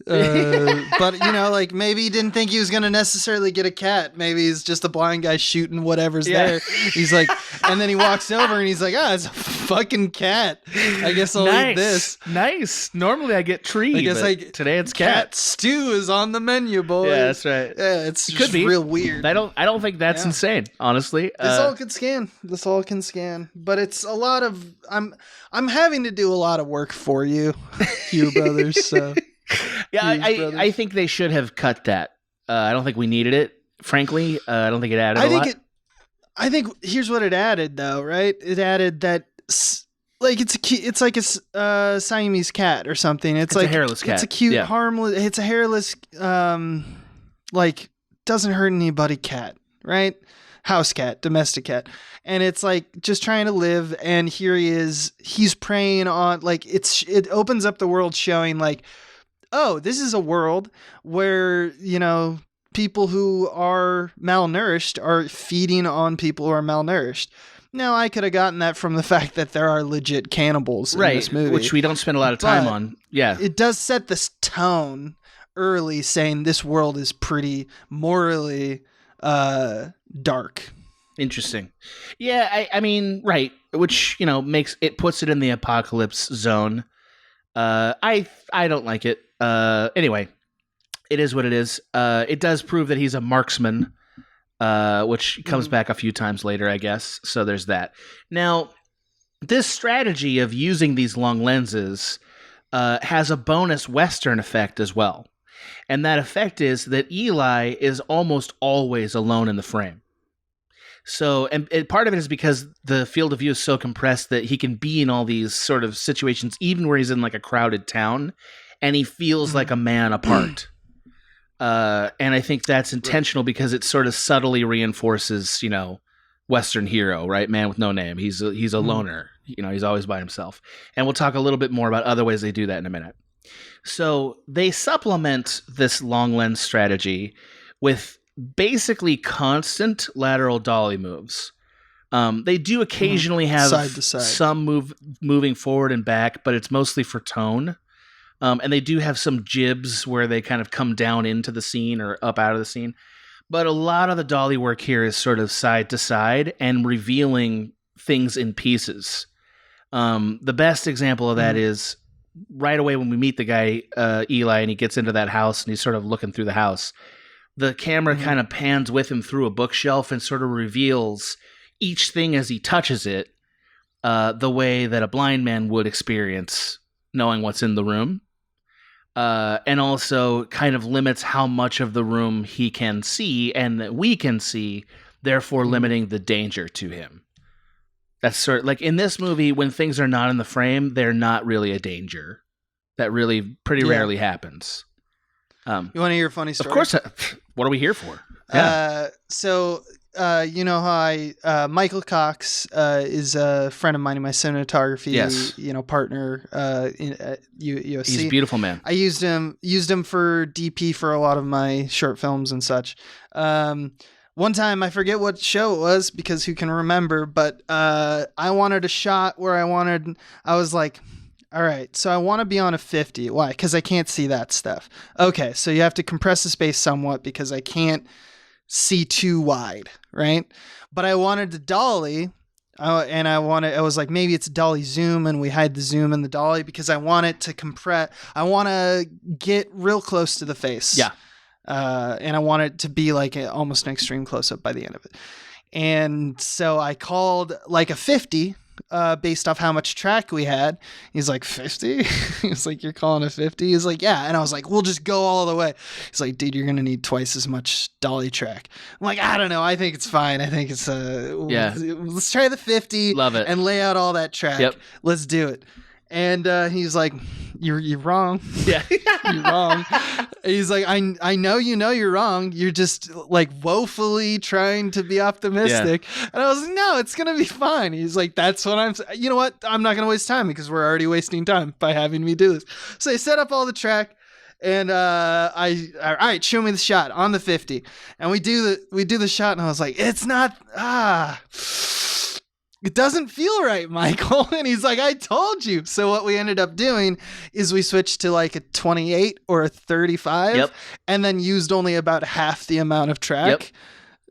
But like maybe he didn't think he was gonna necessarily get a cat. Maybe he's just a blind guy shooting whatever's there. He's like, and then he walks over and he's like, it's a fucking cat. I guess I'll eat this.
Nice. Normally I get tree. I guess today it's cat.
Stew is on the menu, boys.
Yeah, that's right.
Yeah, it's just real weird.
I don't think that's insane, honestly.
This all can scan. But it's a lot of I'm having to do a lot of work for you, Hughes Brothers. So.
Yeah, I think they should have cut that. I don't think we needed it, frankly. I don't think it added a lot.
I think here's what it added, though, right? It added that, like, it's like a Siamese cat or something. It's like
a hairless cat.
It's a cute, harmless. It's a hairless, like doesn't hurt anybody cat, right? House cat, domestic cat. And it's like just trying to live. And here he is. He's preying on, like, it opens up the world showing, like, oh, this is a world where, people who are malnourished are feeding on people who are malnourished. Now, I could have gotten that from the fact that there are legit cannibals in this movie.
Which we don't spend a lot of time on. Yeah.
It does set this tone early saying this world is pretty morally dark.
Interesting. Yeah, I mean, right. Which, puts it in the apocalypse zone. I don't like it. Anyway, it is what it is. It does prove that he's a marksman, which comes back a few times later, I guess. So there's that. Now, this strategy of using these long lenses has a bonus Western effect as well. And that effect is that Eli is almost always alone in the frame. So, and part of it is because the field of view is so compressed that he can be in all these sort of situations, even where he's in like a crowded town, and he feels like a man apart. And I think that's intentional because it sort of subtly reinforces, Western hero, right? Man with no name. He's a loner. He's always by himself. And we'll talk a little bit more about other ways they do that in a minute. So they supplement this long lens strategy with basically constant lateral dolly moves. They do occasionally have
side to side.
some moving forward and back, but it's mostly for tone. And they do have some jibs where they kind of come down into the scene or up out of the scene. But a lot of the dolly work here is sort of side to side and revealing things in pieces. The best example of that is right away when we meet the guy, Eli, and he gets into that house and he's sort of looking through the house. The camera kind of pans with him through a bookshelf and sort of reveals each thing as he touches it, the way that a blind man would experience knowing what's in the room. And also kind of limits how much of the room he can see and that we can see, therefore limiting the danger to him. That's sort of like in this movie, when things are not in the frame, they're not really a danger. That really pretty rarely happens.
You want to hear a funny story?
Of course. What are we here for?
Yeah. You know how Michael Cox is a friend of mine in my cinematography, partner at USC.
He's a beautiful man.
I used him for DP for a lot of my short films and such. One time, I forget what show it was because who can remember, but I wanted a shot where I was like, all right, so I want to be on a 50. Why? Because I can't see that stuff. Okay, so you have to compress the space somewhat because I can't see too wide, right? But I wanted the dolly, and I was like, maybe it's dolly zoom, and we hide the zoom in the dolly because I want it to compress. I want to get real close to the face.
Yeah.
And I want it to be like almost an extreme close-up by the end of it. And so I called like a 50 based off how much track we had. He's like, 50? He was like, you're calling a 50? He's like, yeah. And I was like, we'll just go all the way. He's like, dude, you're going to need twice as much dolly track. I'm like, I don't know. I think it's fine. I think it's let's try the 50.
Love it.
And lay out all that track.
Yep.
Let's do it. And he's like, you're wrong.
Yeah.
You're wrong. He's like, I know you're wrong. You're just like woefully trying to be optimistic. Yeah. And I was like, no, it's going to be fine. He's like, that's what you know what? I'm not going to waste time because we're already wasting time by having me do this. So I set up all the track and all right, show me the shot on the 50. And we do the shot and I was like, it's not, it doesn't feel right, Michael. And he's like, I told you. So what we ended up doing is we switched to like a 28 or a 35 and then used only about half the amount of track,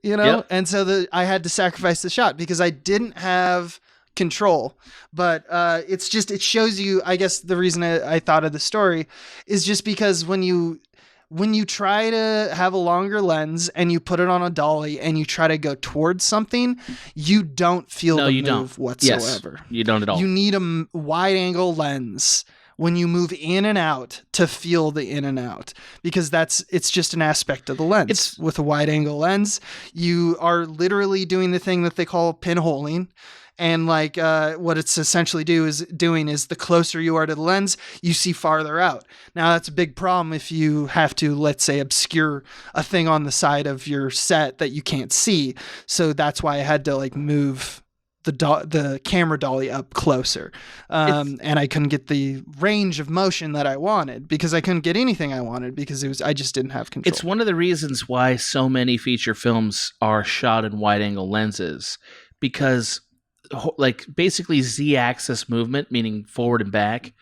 And so I had to sacrifice the shot because I didn't have control. But it shows you, I guess the reason I thought of the story is just because when you try to have a longer lens and you put it on a dolly and you try to go towards something, you don't feel the move whatsoever.
Yes, you don't at all.
You need a wide angle lens when you move in and out to feel the in and out because it's just an aspect of the lens. With a wide angle lens, you are literally doing the thing that they call pinholing. And like what it's essentially doing is the closer you are to the lens, you see farther out. Now that's a big problem if you have to, let's say, obscure a thing on the side of your set that you can't see. So that's why I had to like move the camera dolly up closer, and I couldn't get the range of motion that I wanted because I couldn't get anything I wanted because I just didn't have control.
It's one of the reasons why so many feature films are shot in wide angle lenses because like basically Z-axis movement, meaning forward and back,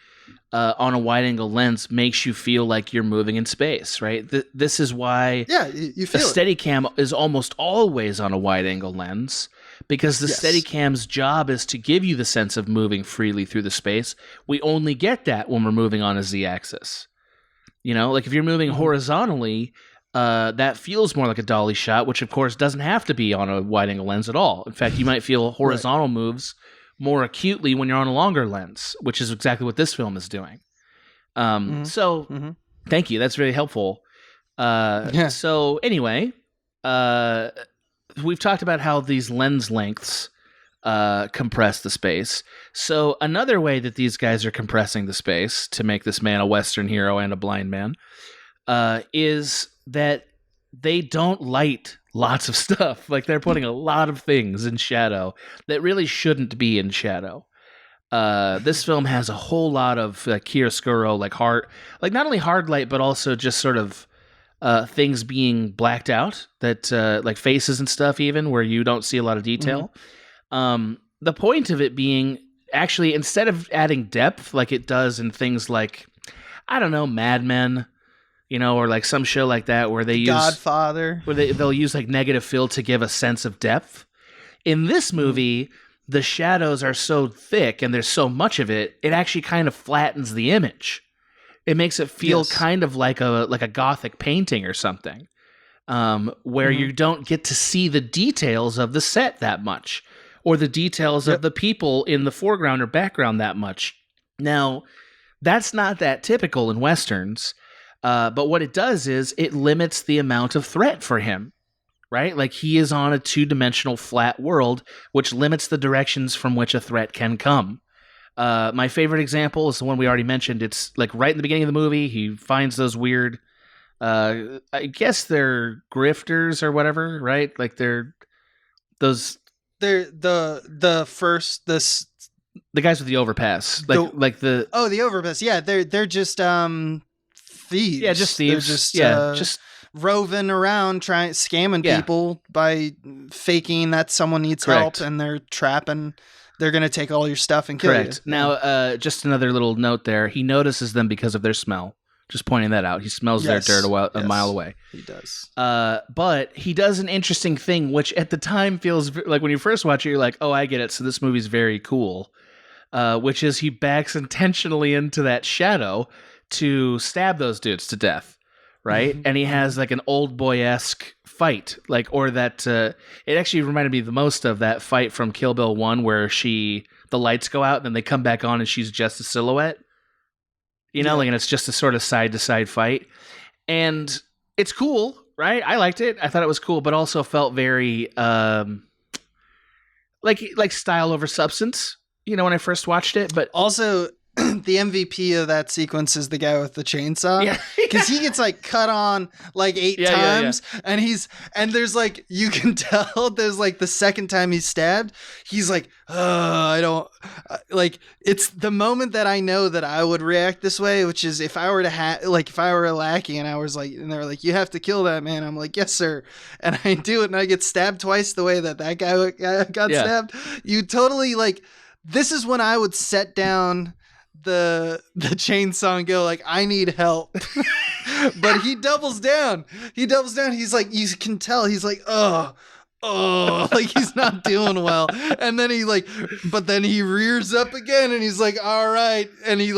on a wide-angle lens makes you feel like you're moving in space, right? This is why
you feel
a Steadicam is almost always on a wide-angle lens because the Steadicam's job is to give you the sense of moving freely through the space. We only get that when we're moving on a Z-axis. Like if you're moving horizontally, that feels more like a dolly shot, which of course doesn't have to be on a wide angle lens at all. In fact, you might feel horizontal moves more acutely when you're on a longer lens, which is exactly what this film is doing. So thank you. That's very helpful. So anyway, we've talked about how these lens lengths compress the space. So another way that these guys are compressing the space to make this man a Western hero and a blind man is that they don't light lots of stuff. Like they're putting a lot of things in shadow that really shouldn't be in shadow. This film has a whole lot of chiaroscuro, like not only hard light, but also just sort of things being blacked out, that like faces and stuff, even where you don't see a lot of detail. The point of it being, actually, instead of adding depth like it does in things like, I don't know, Mad Men, or like some show like that where they use
Godfather,
where they'll use like negative fill to give a sense of depth. In this movie, the shadows are so thick and there's so much of it, it actually kind of flattens the image. It makes it feel kind of like a Gothic painting or something, where you don't get to see the details of the set that much, or the details of the people in the foreground or background that much. Now, that's not that typical in Westerns, but what it does is it limits the amount of threat for him, right? Like, he is on a two-dimensional flat world, which limits the directions from which a threat can come. My favorite example is the one we already mentioned. It's like right in the beginning of the movie, he finds those weird, I guess they're grifters or whatever, right? Like they're the guys with the overpass, the
overpass. Yeah, they're just thieves.
Yeah, just thieves.
They're just roving around scamming people by faking that someone needs help, and they're trapping. They're going to take all your stuff and kill you.
Now, just another little note there. He notices them because of their smell. Just pointing that out. He smells their dirt a mile away.
He does.
But he does an interesting thing, which at the time feels like, when you first watch it, you're like, oh, I get it. So this movie's very cool. Which is he backs intentionally into that shadow to stab those dudes to death. Right? And he has like an old boy-esque fight, it actually reminded me the most of that fight from Kill Bill 1 where the lights go out and then they come back on and she's just a silhouette, and it's just a sort of side-to-side fight. And it's cool, right? I liked it. I thought it was cool, but also felt very like style over substance, when I first watched it. But
also, the MVP of that sequence is the guy with the chainsaw, because he gets like cut on like 8 times, and there's like, you can tell there's like the second time he's stabbed, he's like, I don't like. It's the moment that I know that I would react this way, which is if I were to if I were a lackey and I was like, and they're like, you have to kill that man. I'm like, yes sir, and I do it, and I get stabbed twice the way that guy got stabbed. You totally this is when I would set down the chainsaw and go like, I need help. But he doubles down. He's like, you can tell he's like, oh, like he's not doing well. And then but then he rears up again and he's like, all right. And he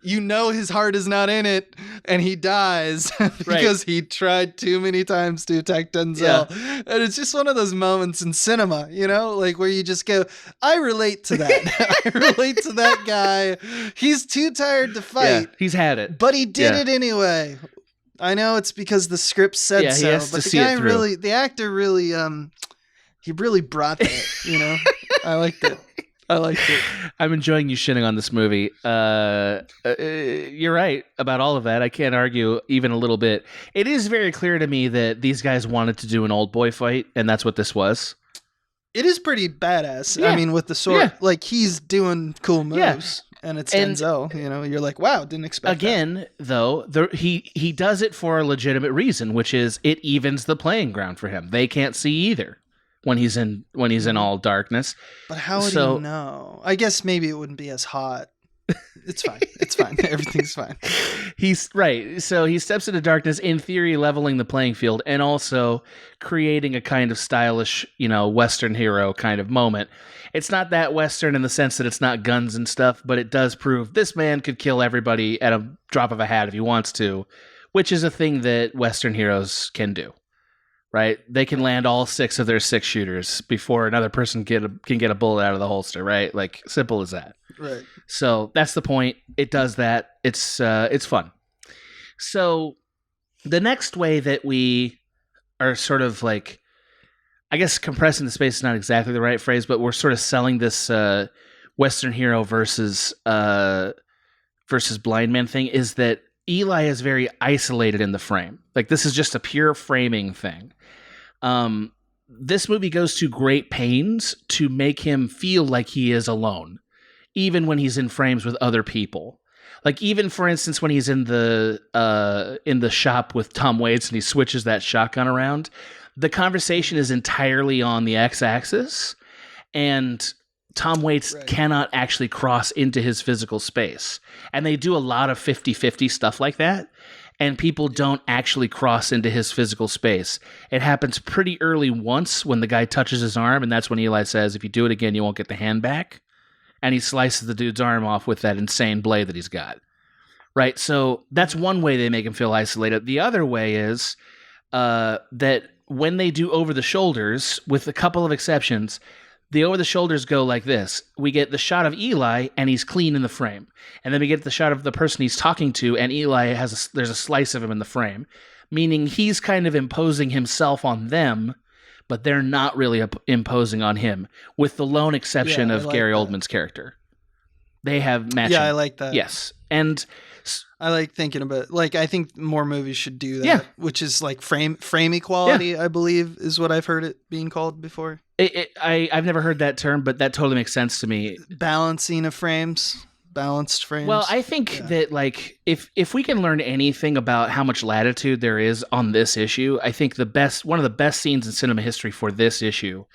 his heart is not in it, and he dies because he tried too many times to attack Denzel. And it's just one of those moments in cinema, where you just go, I relate to that. I relate to that guy. He's too tired to fight.
Yeah, he's had it.
But he did it anyway. I know it's because the script said so,
he has
but
to
the guy the actor really, he really brought that, I liked it. I'm
enjoying you shitting on this movie. You're right about all of that. I can't argue even a little bit. It is very clear to me that these guys wanted to do an old boy fight, and that's what this was.
It is pretty badass. Yeah. I mean, with the sword, he's doing cool moves, and it's Denzel. You're like, wow, didn't expect that.
Though, he does it for a legitimate reason, which is it evens the playing ground for him. They can't see either when he's in all darkness.
But how would he know? I guess maybe it wouldn't be as hot. It's fine. It's fine. Everything's fine.
He's right. So he steps into darkness, in theory, leveling the playing field and also creating a kind of stylish, Western hero kind of moment. It's not that Western in the sense that it's not guns and stuff, but it does prove this man could kill everybody at a drop of a hat if he wants to, which is a thing that Western heroes can do. Right? They can land all 6 of their 6 shooters before another person can get a bullet out of the holster, right? Like, simple as that.
Right.
So that's the point. It does that. It's fun. So the next way that we are sort of I guess compressing the space is not exactly the right phrase, but we're sort of selling this Western hero versus blind man thing, is that Eli is very isolated in the frame. This is just a pure framing thing. This movie goes to great pains to make him feel like he is alone even when he's in frames with other people. Like, even, for instance, when he's in the shop with Tom Waits and he switches that shotgun around, the conversation is entirely on the x-axis, and Tom Waits cannot actually cross into his physical space. And they do a lot of 50-50 stuff like that, and people don't actually cross into his physical space. It happens pretty early once when the guy touches his arm, and that's when Eli says, if you do it again, you won't get the hand back. And he slices the dude's arm off with that insane blade that he's got. Right? So that's one way they make him feel isolated. The other way is that when they do over-the-shoulders, with a couple of exceptions, the over-the-shoulders go like this. We get the shot of Eli, and he's clean in the frame. And then we get the shot of the person he's talking to, and Eli there's a slice of him in the frame. Meaning he's kind of imposing himself on them, but they're not really imposing on him, with the lone exception of Gary Oldman's character. They have matching.
Yeah, I like that.
Yes. And
I like thinking about, like, I think more movies should do that, which is like frame equality, I believe, is what I've heard it being called before.
I've never heard that term, but that totally makes sense to me.
Balancing of frames. Balanced frames.
Well, I think that, like, if we can learn anything about how much latitude there is on this issue, I think one of the best scenes in cinema history for this issue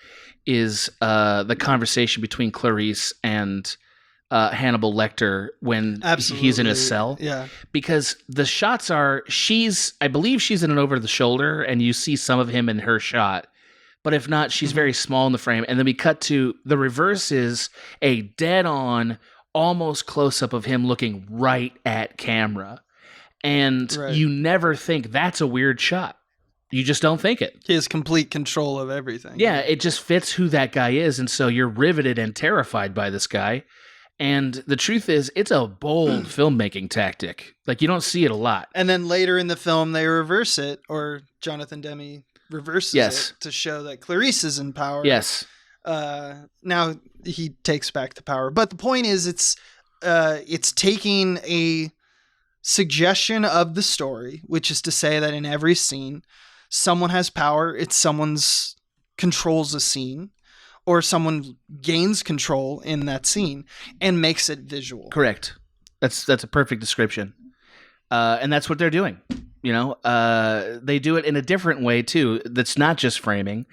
is the conversation between Clarice and Hannibal Lecter when he's in his cell.
Yeah.
Because the shots are, I believe she's in an over the shoulder, and you see some of him in her shot. But if not, she's very small in the frame. And then we cut to the reverse is a dead on, almost close up of him looking right at camera. And you never think that's a weird shot. You just don't think it.
He has complete control of everything.
Yeah, it just fits who that guy is. And so you're riveted and terrified by this guy. And the truth is, it's a bold filmmaking tactic. Like, you don't see it a lot.
And then later in the film, they reverse it, or Jonathan Demme reverses it to show that Clarice is in power.
Yes.
Now he takes back the power. But the point is, it's taking a suggestion of the story, which is to say that in every scene, someone has power. It's someone's controls the scene, or someone gains control in that scene and makes it visual.
Correct. That's a perfect description. And that's what they're doing. You know, they do it in a different way too. That's not just framing.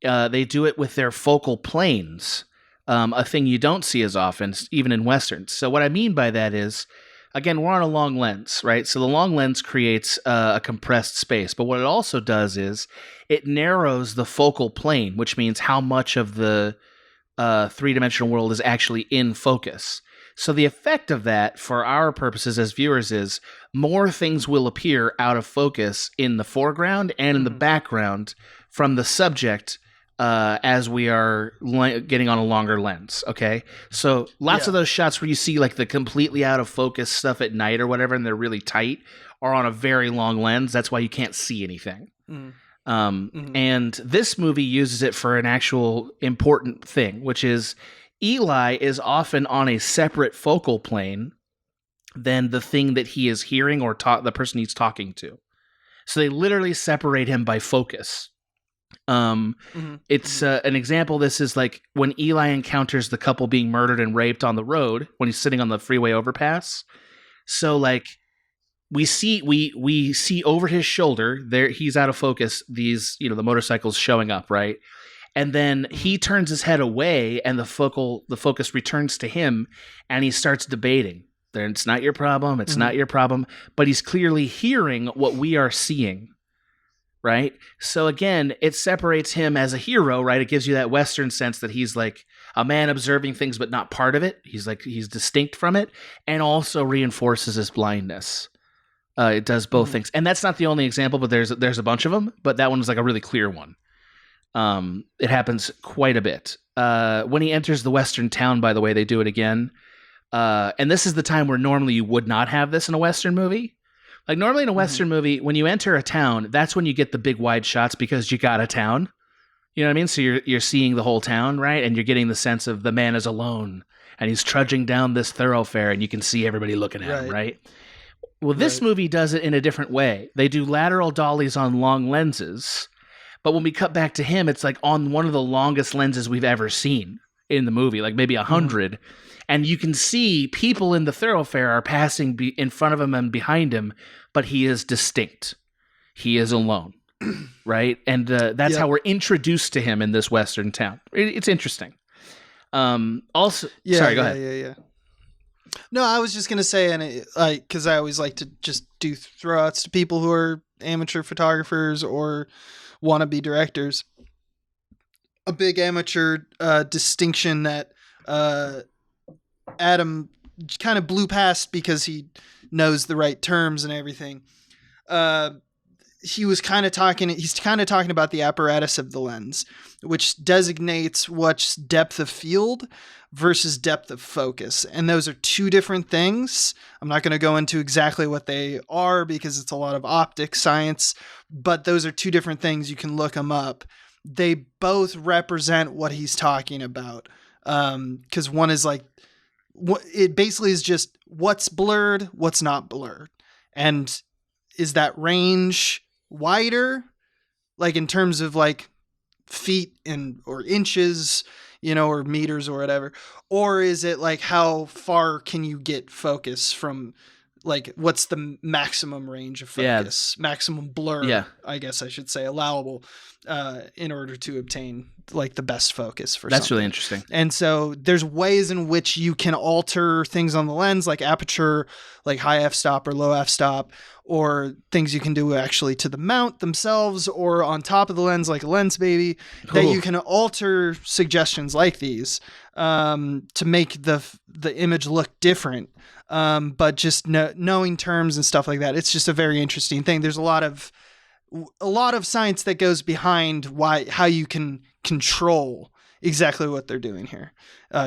They do it with their focal planes, a thing you don't see as often, even in Westerns. So what I mean by that is, again, we're on a long lens, right? So the long lens creates a compressed space. But what it also does is it narrows the focal plane, which means how much of the three-dimensional world is actually in focus. So the effect of that, for our purposes as viewers, is more things will appear out of focus in the foreground and in the background from the subject as we are getting on a longer lens, okay? So lots of those shots where you see like the completely out of focus stuff at night or whatever, and they're really tight, are on a very long lens. That's why you can't see anything. And this movie uses it for an actual important thing, which is Eli is often on a separate focal plane than the thing that he is hearing or the person he's talking to. So they literally separate him by focus. It's an example. This is like when Eli encounters the couple being murdered and raped on the road when he's sitting on the freeway overpass. So like we see over his shoulder there, he's out of focus. These, the motorcycles showing up, right? And then he turns his head away and the focus returns to him and he starts debating. It's not your problem. It's not your problem. But he's clearly hearing what we are seeing. Right? So again, it separates him as a hero, right? It gives you that Western sense that he's like a man observing things, but not part of it. He's distinct from it, and also reinforces his blindness. It does both things. And that's not the only example, but there's a bunch of them, but that one was like a really clear one. It happens quite a bit. When he enters the Western town, by the way, they do it again. And this is the time where normally you would not have this in a Western movie. Like normally in a Western movie, when you enter a town, that's when you get the big wide shots because you got a town. You know what I mean? So you're seeing the whole town, right? And you're getting the sense of the man is alone and he's trudging down this thoroughfare and you can see everybody looking at him, right? Well, this movie does it in a different way. They do lateral dollies on long lenses, but when we cut back to him, it's like on one of the longest lenses we've ever seen in the movie, like maybe 100. And you can see people in the thoroughfare are passing in front of him and behind him, but he is distinct. He is alone, right? And that's how we're introduced to him in this Western town. It's interesting. Also, sorry, go ahead.
Yeah. No, I was just gonna say, and because I always like to just do throwouts to people who are amateur photographers or wannabe directors. A big amateur distinction that Adam kind of blew past because he knows the right terms and everything. He's kind of talking about the apparatus of the lens, which designates what's depth of field versus depth of focus. And those are two different things. I'm not going to go into exactly what they are because it's a lot of optics science, but those are two different things. You can look them up. They both represent what he's talking about. Because one is like, it basically is just what's blurred, what's not blurred. And is that range wider, like in terms of like feet or inches, or meters or whatever, or is it like how far can you get focus from, like what's the maximum range of focus, maximum blur, I guess I should say, allowable in order to obtain like the best focus for
that's
something.
Really interesting.
And so there's ways in which you can alter things on the lens, like aperture, like high f-stop or low f-stop, or things you can do actually to the mount themselves or on top of the lens, like a lens baby, that you can alter suggestions like these to make the image look different. But just knowing terms and stuff like that, it's just a very interesting thing. There's a lot of science that goes behind how you can control exactly what they're doing here,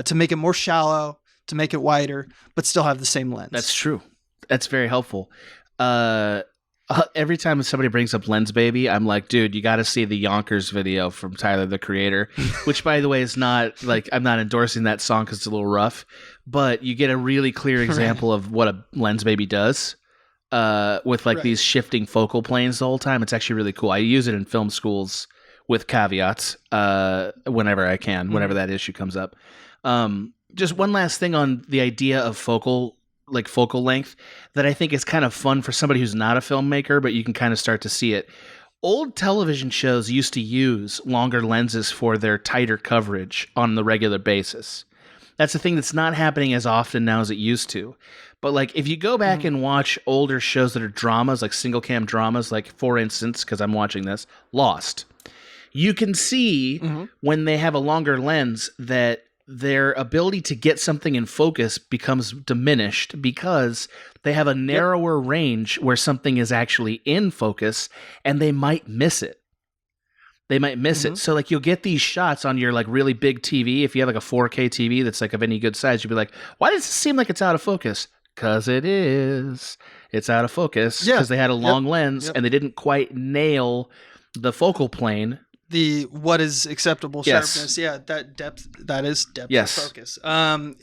to make it more shallow, to make it wider, but still have the same lens.
That's true. That's very helpful. Every time somebody brings up Lens Baby, I'm like, dude, you got to see the Yonkers video from Tyler, the Creator, which by the way is not like, I'm not endorsing that song because it's a little rough, but you get a really clear example of what a Lens Baby does. With like these shifting focal planes the whole time. It's actually really cool. I use it in film schools with caveats whenever I can, whenever that issue comes up. Just one last thing on the idea of focal length that I think is kind of fun for somebody who's not a filmmaker, but you can kind of start to see it. Old television shows used to use longer lenses for their tighter coverage on the regular basis. That's a thing that's not happening as often now as it used to. But like if you go back and watch older shows that are dramas, like single cam dramas, like for instance, because I'm watching this, Lost, you can see when they have a longer lens that their ability to get something in focus becomes diminished because they have a narrower range where something is actually in focus and they might miss it. It. So like you'll get these shots on your like really big TV. If you have like a 4K TV that's like of any good size, you'll be like, why does it seem like it's out of focus? Because it is. It's out of focus because they had a long lens and they didn't quite nail the focal plane.
What is acceptable sharpness? That depth. That is depth of focus. And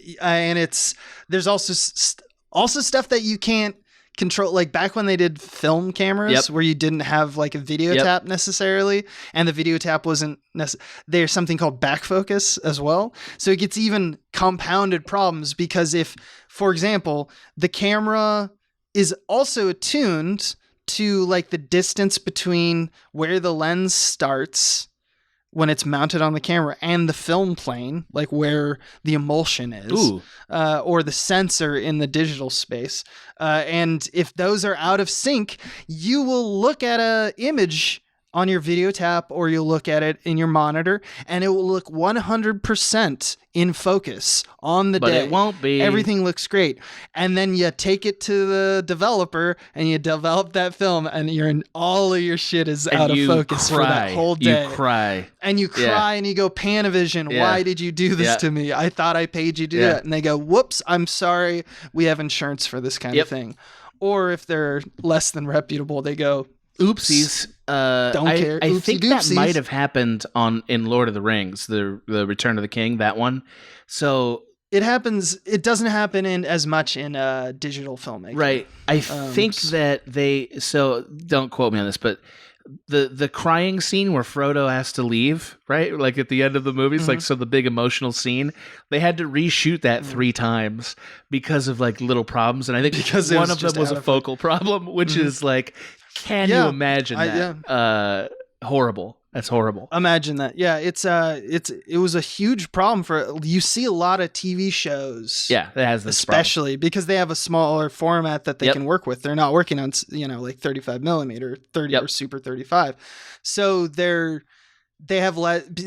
there's also stuff that you can't control, like back when they did film cameras where you didn't have like a video tap necessarily, and the video tap wasn't there's something called back focus as well, so it gets even compounded problems because if, for example, the camera is also attuned to like the distance between where the lens starts when it's mounted on the camera and the film plane, like where the emulsion is, or the sensor in the digital space. And if those are out of sync, you will look at an image on your video tap or you'll look at it in your monitor and it will look 100% in focus on the day.
But it won't be.
Everything looks great. And then you take it to the developer and you develop that film and all of your shit is out of focus for that whole day.
You cry.
And you cry and you go, Panavision, why did you do this to me? I thought I paid you to do that. And they go, whoops, I'm sorry. We have insurance for this kind of thing. Or if they're less than reputable, they go,
oopsies.
Don't care.
I think that might have happened in Lord of the Rings, the Return of the King, that one. So
it happens. It doesn't happen in as much in digital filmmaking,
right? I think that so don't quote me on this, but the crying scene where Frodo has to leave, right? Like at the end of the movie, it's like, so the big emotional scene, they had to reshoot that 3 times because of like little problems. And I think because one of them was a focal problem, which is like, can you imagine that? Horrible. That's horrible.
Imagine that. Yeah, it was a huge problem you see a lot of TV shows.
Yeah, that has this
especially
problem.
Because they have a smaller format that they can work with. They're not working on, like 35 millimeter, 30 or Super 35. So they have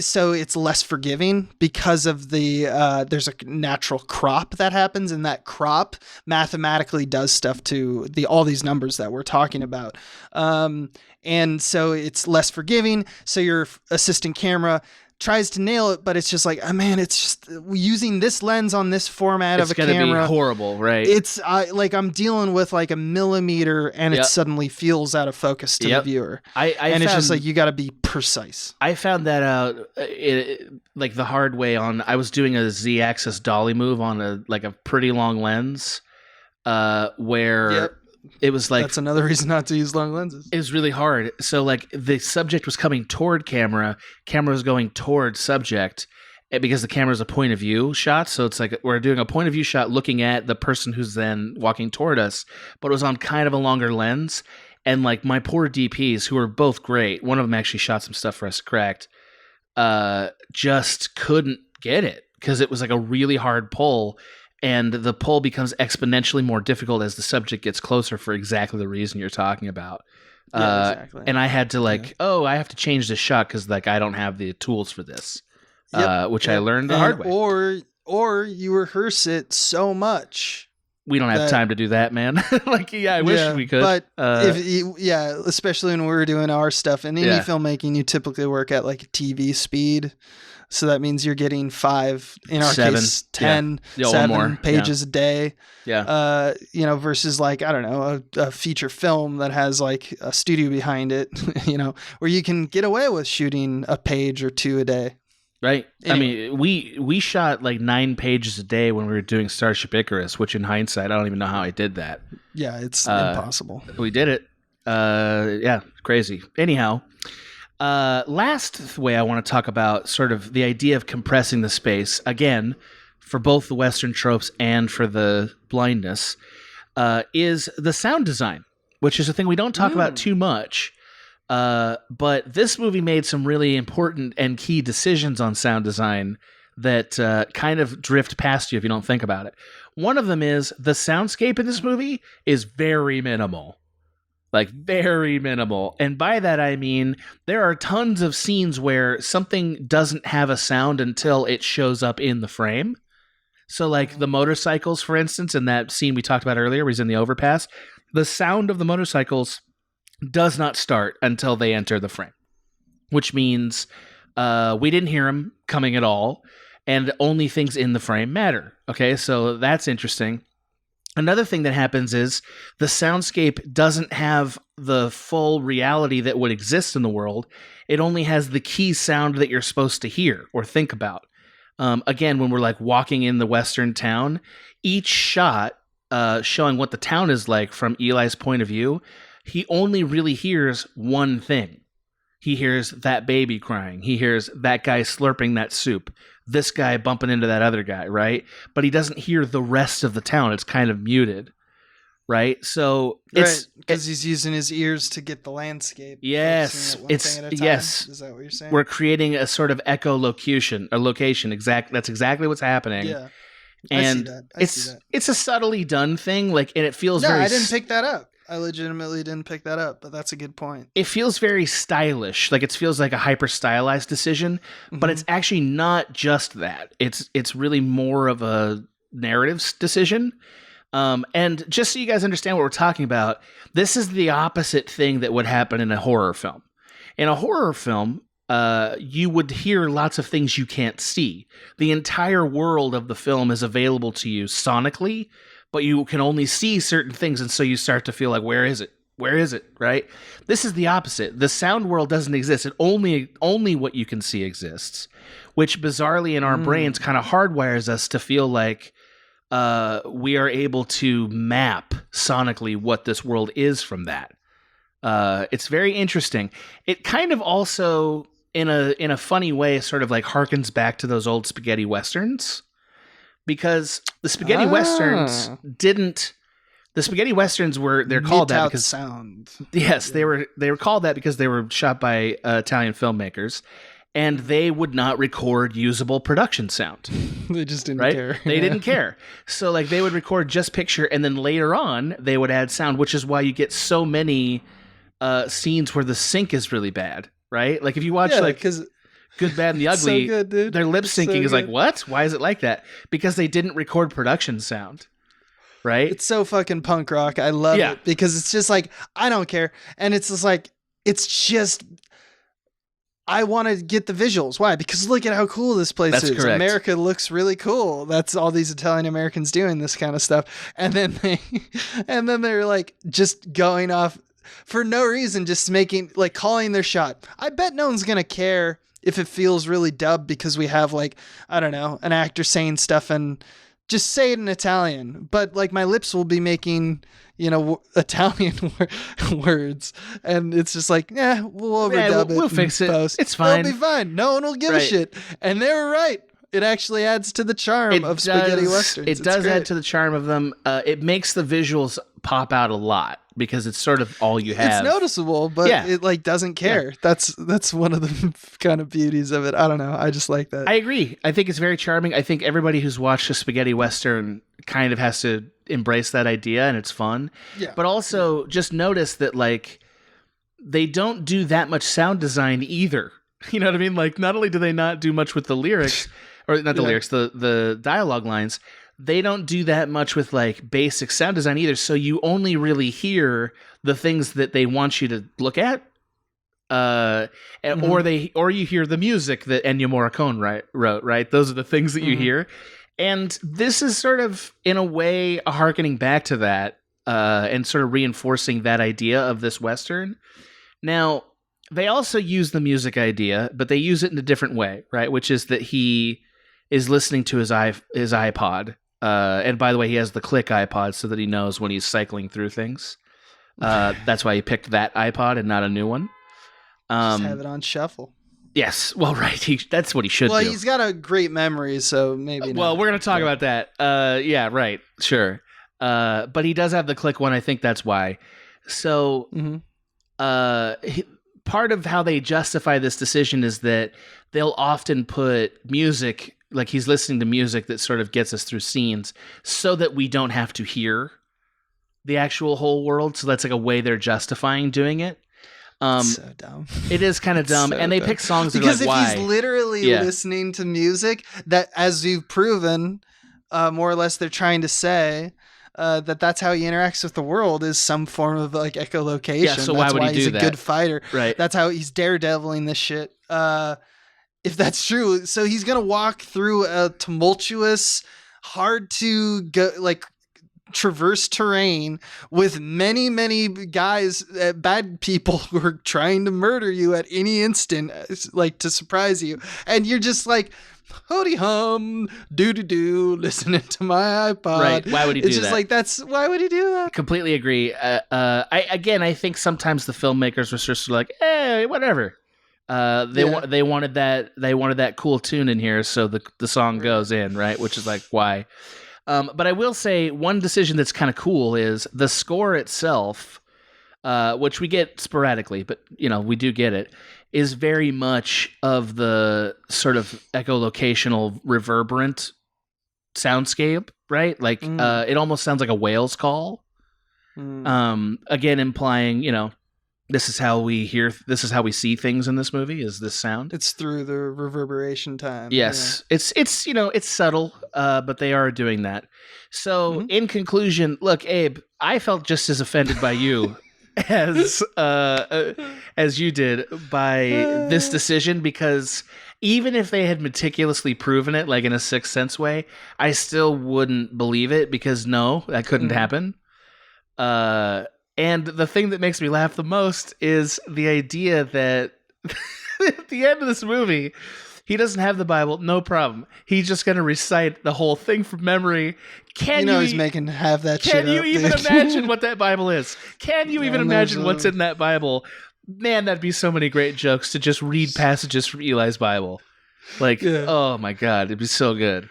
so it's less forgiving because of there's a natural crop that happens, and that crop mathematically does stuff to all these numbers that we're talking about. And so it's less forgiving. So your assistant camera tries to nail it, but it's just like, oh man, it's just using this lens on this format of a camera. It's
gonna be horrible, right?
It's like I'm dealing with like a millimeter, and it suddenly feels out of focus to the viewer. It's just like you got to be precise.
I found that out like the hard way I was doing a Z-axis dolly move on a pretty long lens, where. It was like,
that's another reason not to use long lenses.
It was really hard. So like the subject was coming toward camera was going toward subject, because the camera is a point of view shot. So it's like we're doing a point of view shot looking at the person who's then walking toward us, but it was on kind of a longer lens. And like my poor DPs, who were both great, one of them actually shot some stuff for us Cracked, just couldn't get it because it was like a really hard pull. And the pull becomes exponentially more difficult as the subject gets closer for exactly the reason you're talking about.
Yeah, exactly.
And I had to I have to change this shot because like I don't have the tools for this, which I learned the hard way.
Or you rehearse it so much.
We don't have time to do that, man. I wish we could.
But especially when we were doing our stuff in indie filmmaking, you typically work at like TV speed. So that means you're getting 5, in our case, 10, 7 pages a day.
Yeah.
Versus like, I don't know, a feature film that has like a studio behind it, where you can get away with shooting a page or 2 a day.
Right. Anyway. I mean, we shot like 9 pages a day when we were doing Starship Icarus, which in hindsight, I don't even know how I did that.
Yeah, it's impossible.
We did it. Crazy. Anyhow. Last way I want to talk about sort of the idea of compressing the space, again, for both the Western tropes and for the blindness, is the sound design, which is a thing we don't talk about too much. But this movie made some really important and key decisions on sound design that kind of drift past you if you don't think about it. One of them is the soundscape in this movie is very minimal. Like very minimal. And by that, I mean, there are tons of scenes where something doesn't have a sound until it shows up in the frame. So like the motorcycles, for instance, in that scene we talked about earlier, where he's in the overpass, the sound of the motorcycles does not start until they enter the frame, which means we didn't hear them coming at all. And only things in the frame matter. Okay, so that's interesting. Another thing that happens is the soundscape doesn't have the full reality that would exist in the world. It only has the key sound that you're supposed to hear or think about. Again, when we're like walking in the Western town, each shot showing what the town is like from Eli's point of view, he only really hears one thing. He hears that baby crying. He hears that guy slurping that soup. This guy bumping into that other guy, right? But he doesn't hear the rest of the town. It's kind of muted, right? So it's
because he's using his ears to get the landscape.
Yes,
Is that what you're saying?
We're creating a sort of echolocation, a location. That's exactly what's happening.
Yeah,
and
I see that.
It's a subtly done thing, like, and it feels very.
I didn't pick that up. I legitimately didn't pick that up, but that's a good point.
It feels very stylish, like it feels like a hyper stylized decision, but it's actually not just that. It's really more of a narrative decision. And just so you guys understand what we're talking about, this is the opposite thing that would happen in a horror film. In a horror film, you would hear lots of things you can't see. The entire world of the film is available to you sonically, but you can only see certain things, and so you start to feel like, where is it? Where is it? Right? This is the opposite. The sound world doesn't exist. It only what you can see exists, which bizarrely in our brains kind of hardwires us to feel like we are able to map sonically what this world is from that. It's very interesting. It kind of also, in a funny way, sort of like harkens back to those old spaghetti westerns, because the spaghetti westerns didn't. The spaghetti westerns they're called that because
sound.
Yes, they were called that because they were shot by Italian filmmakers, and they would not record usable production sound.
They just didn't care.
They didn't care. So like they would record just picture, and then later on they would add sound, which is why you get so many scenes where the sync is really bad, right? Like if you watch Good, Bad, and the Ugly,
so good, dude.
Their lip syncing is like, what? Why is it like that? Because they didn't record production sound. Right?
It's so fucking punk rock. I love it because it's just like, I don't care. And it's just like, I want to get the visuals. Why? Because look at how cool this place is.
Correct.
America looks really cool. That's all these Italian Americans doing this kind of stuff. And then they're like just going off for no reason, just making, like, calling their shot. I bet no one's going to care if it feels really dubbed because we have, like, I don't know, an actor saying stuff and just say it in Italian, but like my lips will be making, Italian words, and it's just like, we'll overdub it.
We'll fix it.
Post.
It's fine.
It'll be fine. No one will give a shit. And they were right. It actually adds to the charm of spaghetti westerns.
It does add to the charm of them. It makes the visuals pop out a lot because it's sort of all you have.
It's noticeable, but it like doesn't care. Yeah. That's one of the kind of beauties of it. I don't know. I just like that.
I agree. I think it's very charming. I think everybody who's watched a spaghetti western kind of has to embrace that idea, and it's fun. Yeah. But also just notice that like they don't do that much sound design either. You know what I mean? Like not only do they not do much with the lyrics, or not the lyrics, the dialogue lines, they don't do that much with like basic sound design either. So you only really hear the things that they want you to look at, or you hear the music that Ennio Morricone wrote. Right, those are the things that you hear, and this is sort of in a way a harkening back to that, and sort of reinforcing that idea of this western. Now they also use the music idea, but they use it in a different way, right? Which is that he is listening to his iPod. And by the way, he has the click iPod so that he knows when he's cycling through things. That's why he picked that iPod and not a new one.
Just have it on shuffle.
Yes. Well, right. That's what he should do.
Well, he's got a great memory, so maybe not.
Well, we're going to talk about that. Yeah, right. Sure. But he does have the click one. I think that's why. So part of how they justify this decision is that they'll often put music, like he's listening to music that sort of gets us through scenes so that we don't have to hear the actual whole world. So that's like a way they're justifying doing it.
So dumb.
It is kind of dumb. And they pick songs that
because
are like, why?
Because if he's literally listening to music that, as you've proven, more or less they're trying to say that's how he interacts with the world, is some form of like echolocation.
Yeah, so why would he do that?
He's a good fighter.
Right.
That's how he's daredeviling this shit. If that's true, so he's gonna walk through a tumultuous, hard to go, like, traverse terrain with many guys, bad people who are trying to murder you at any instant, like to surprise you, and you're just like, howdy hum, doo, listening to my iPod.
Right? Why would he do that?
It's just like, why would he do that?
Completely agree. I think sometimes the filmmakers were just like, hey, whatever. They wanted that cool tune in here, so the song goes in, right? Which is like, why? But I will say one decision that's kind of cool is the score itself, which we get sporadically, but we do get it, is very much of the sort of echolocational reverberant soundscape, right? Like it almost sounds like a whale's call. Again, implying, this is how we see things in this movie, is this sound.
It's through the reverberation time.
Yes. Yeah. It's subtle, but they are doing that. So in conclusion, look, Abe, I felt just as offended by you as you did by this decision, because even if they had meticulously proven it, like in a Sixth Sense way, I still wouldn't believe it, because no, that couldn't happen. And the thing that makes me laugh the most is the idea that at the end of this movie, He doesn't have the Bible, no problem. He's just going to recite the whole thing from memory.
He's making half that shit up.
Can you even imagine what that Bible is? Can you even imagine what's in that Bible? Man, that'd be so many great jokes to just read passages from Eli's Bible. Like, oh my God, it'd be so good.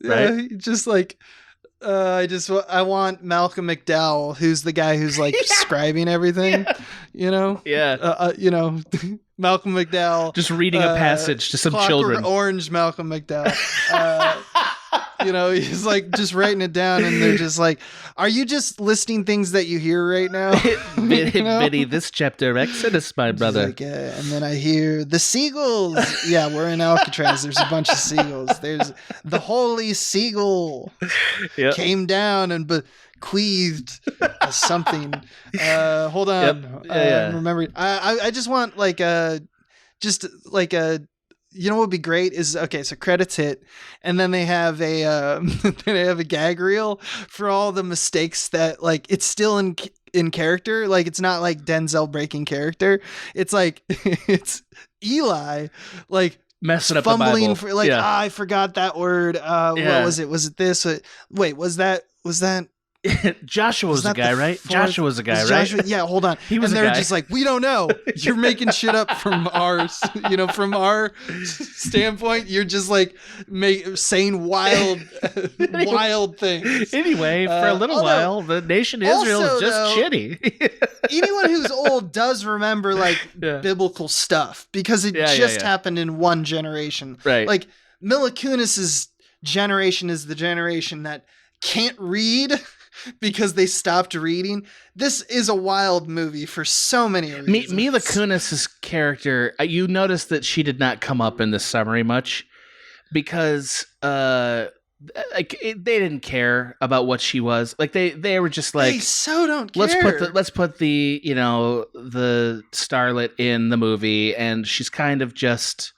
Right?
Yeah, just like, I want Malcolm McDowell, who's the guy who's like scribing everything, you know?
Yeah.
Malcolm McDowell.
Just reading a passage to some children.
Orange Malcolm McDowell. He's like just writing it down, and they're just like, are you just listing things that you hear right now?
Biddy, this chapter of Exodus, my brother.
Like, and then I hear the seagulls. Yeah, we're in Alcatraz. There's a bunch of seagulls. There's the holy seagull came down and bequeathed something. Hold on.
Yep.
Remember, I just want you know what would be great is, okay, so credits hit, and then they have a gag reel for all the mistakes that, like, it's still in character, like it's not like Denzel breaking character. It's like it's Eli like
messing up
fumbling
the Bible.
For like I forgot that word. What was it? Was it this? Wait, was that?
Joshua was the guy, right? Joshua was the guy, right?
Yeah, hold on.
He was,
and they're just like, we don't know. You're making shit up from ours. From our standpoint. You're just like saying wild things.
Anyway, for a little while, the nation Israel is just shitty.
Anyone who's old does remember like biblical stuff because it just happened in one generation.
Right.
Like Mila Kunis's generation is the generation that can't read because they stopped reading. This is a wild movie for so many reasons.
Mila Kunis's character, you notice that she did not come up in the summary much because they didn't care about what she was. Like they were just like,
they so don't care.
Let's put the the starlet in the movie, and she's kind of just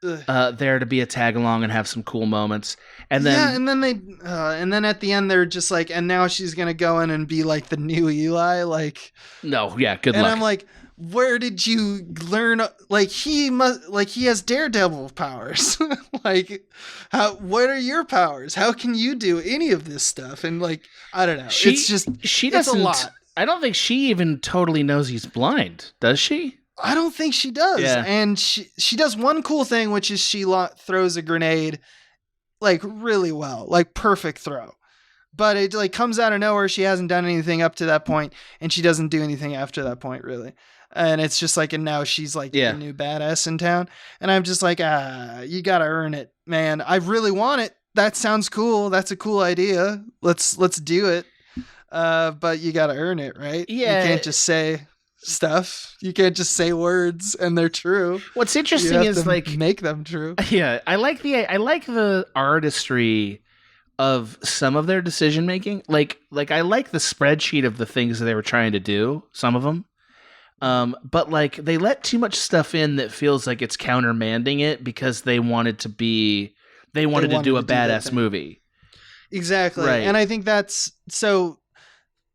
there to be a tag along and have some cool moments. And then and then at the end they're just like, and now she's gonna go in and be like the new Eli. Like, no, yeah, good luck.
And I'm like, where did you learn? Like he has daredevil powers. Like, what are your powers? How can you do any of this stuff? And like, I don't know. It's a lot.
I don't think she even totally knows he's blind. Does she?
I don't think she does.
Yeah.
And she does one cool thing, which is she throws a grenade like really well, like perfect throw. But it like comes out of nowhere. She hasn't done anything up to that point, and she doesn't do anything after that point, really. And it's just like, and now she's like the new badass in town. And I'm just like, you got to earn it, man. I really want it. That sounds cool. That's a cool idea. Let's do it. But you got to earn it, right?
Yeah.
You can't just say stuff. You can't just say words and they're true.
What's interesting is like
make them true.
Yeah, I like the artistry of some of their decision making. Like I like the spreadsheet of the things that they were trying to do. Some of them, but like they let too much stuff in that feels like it's countermanding it because they wanted to do a badass movie.
Exactly,
right.
And I think that's so.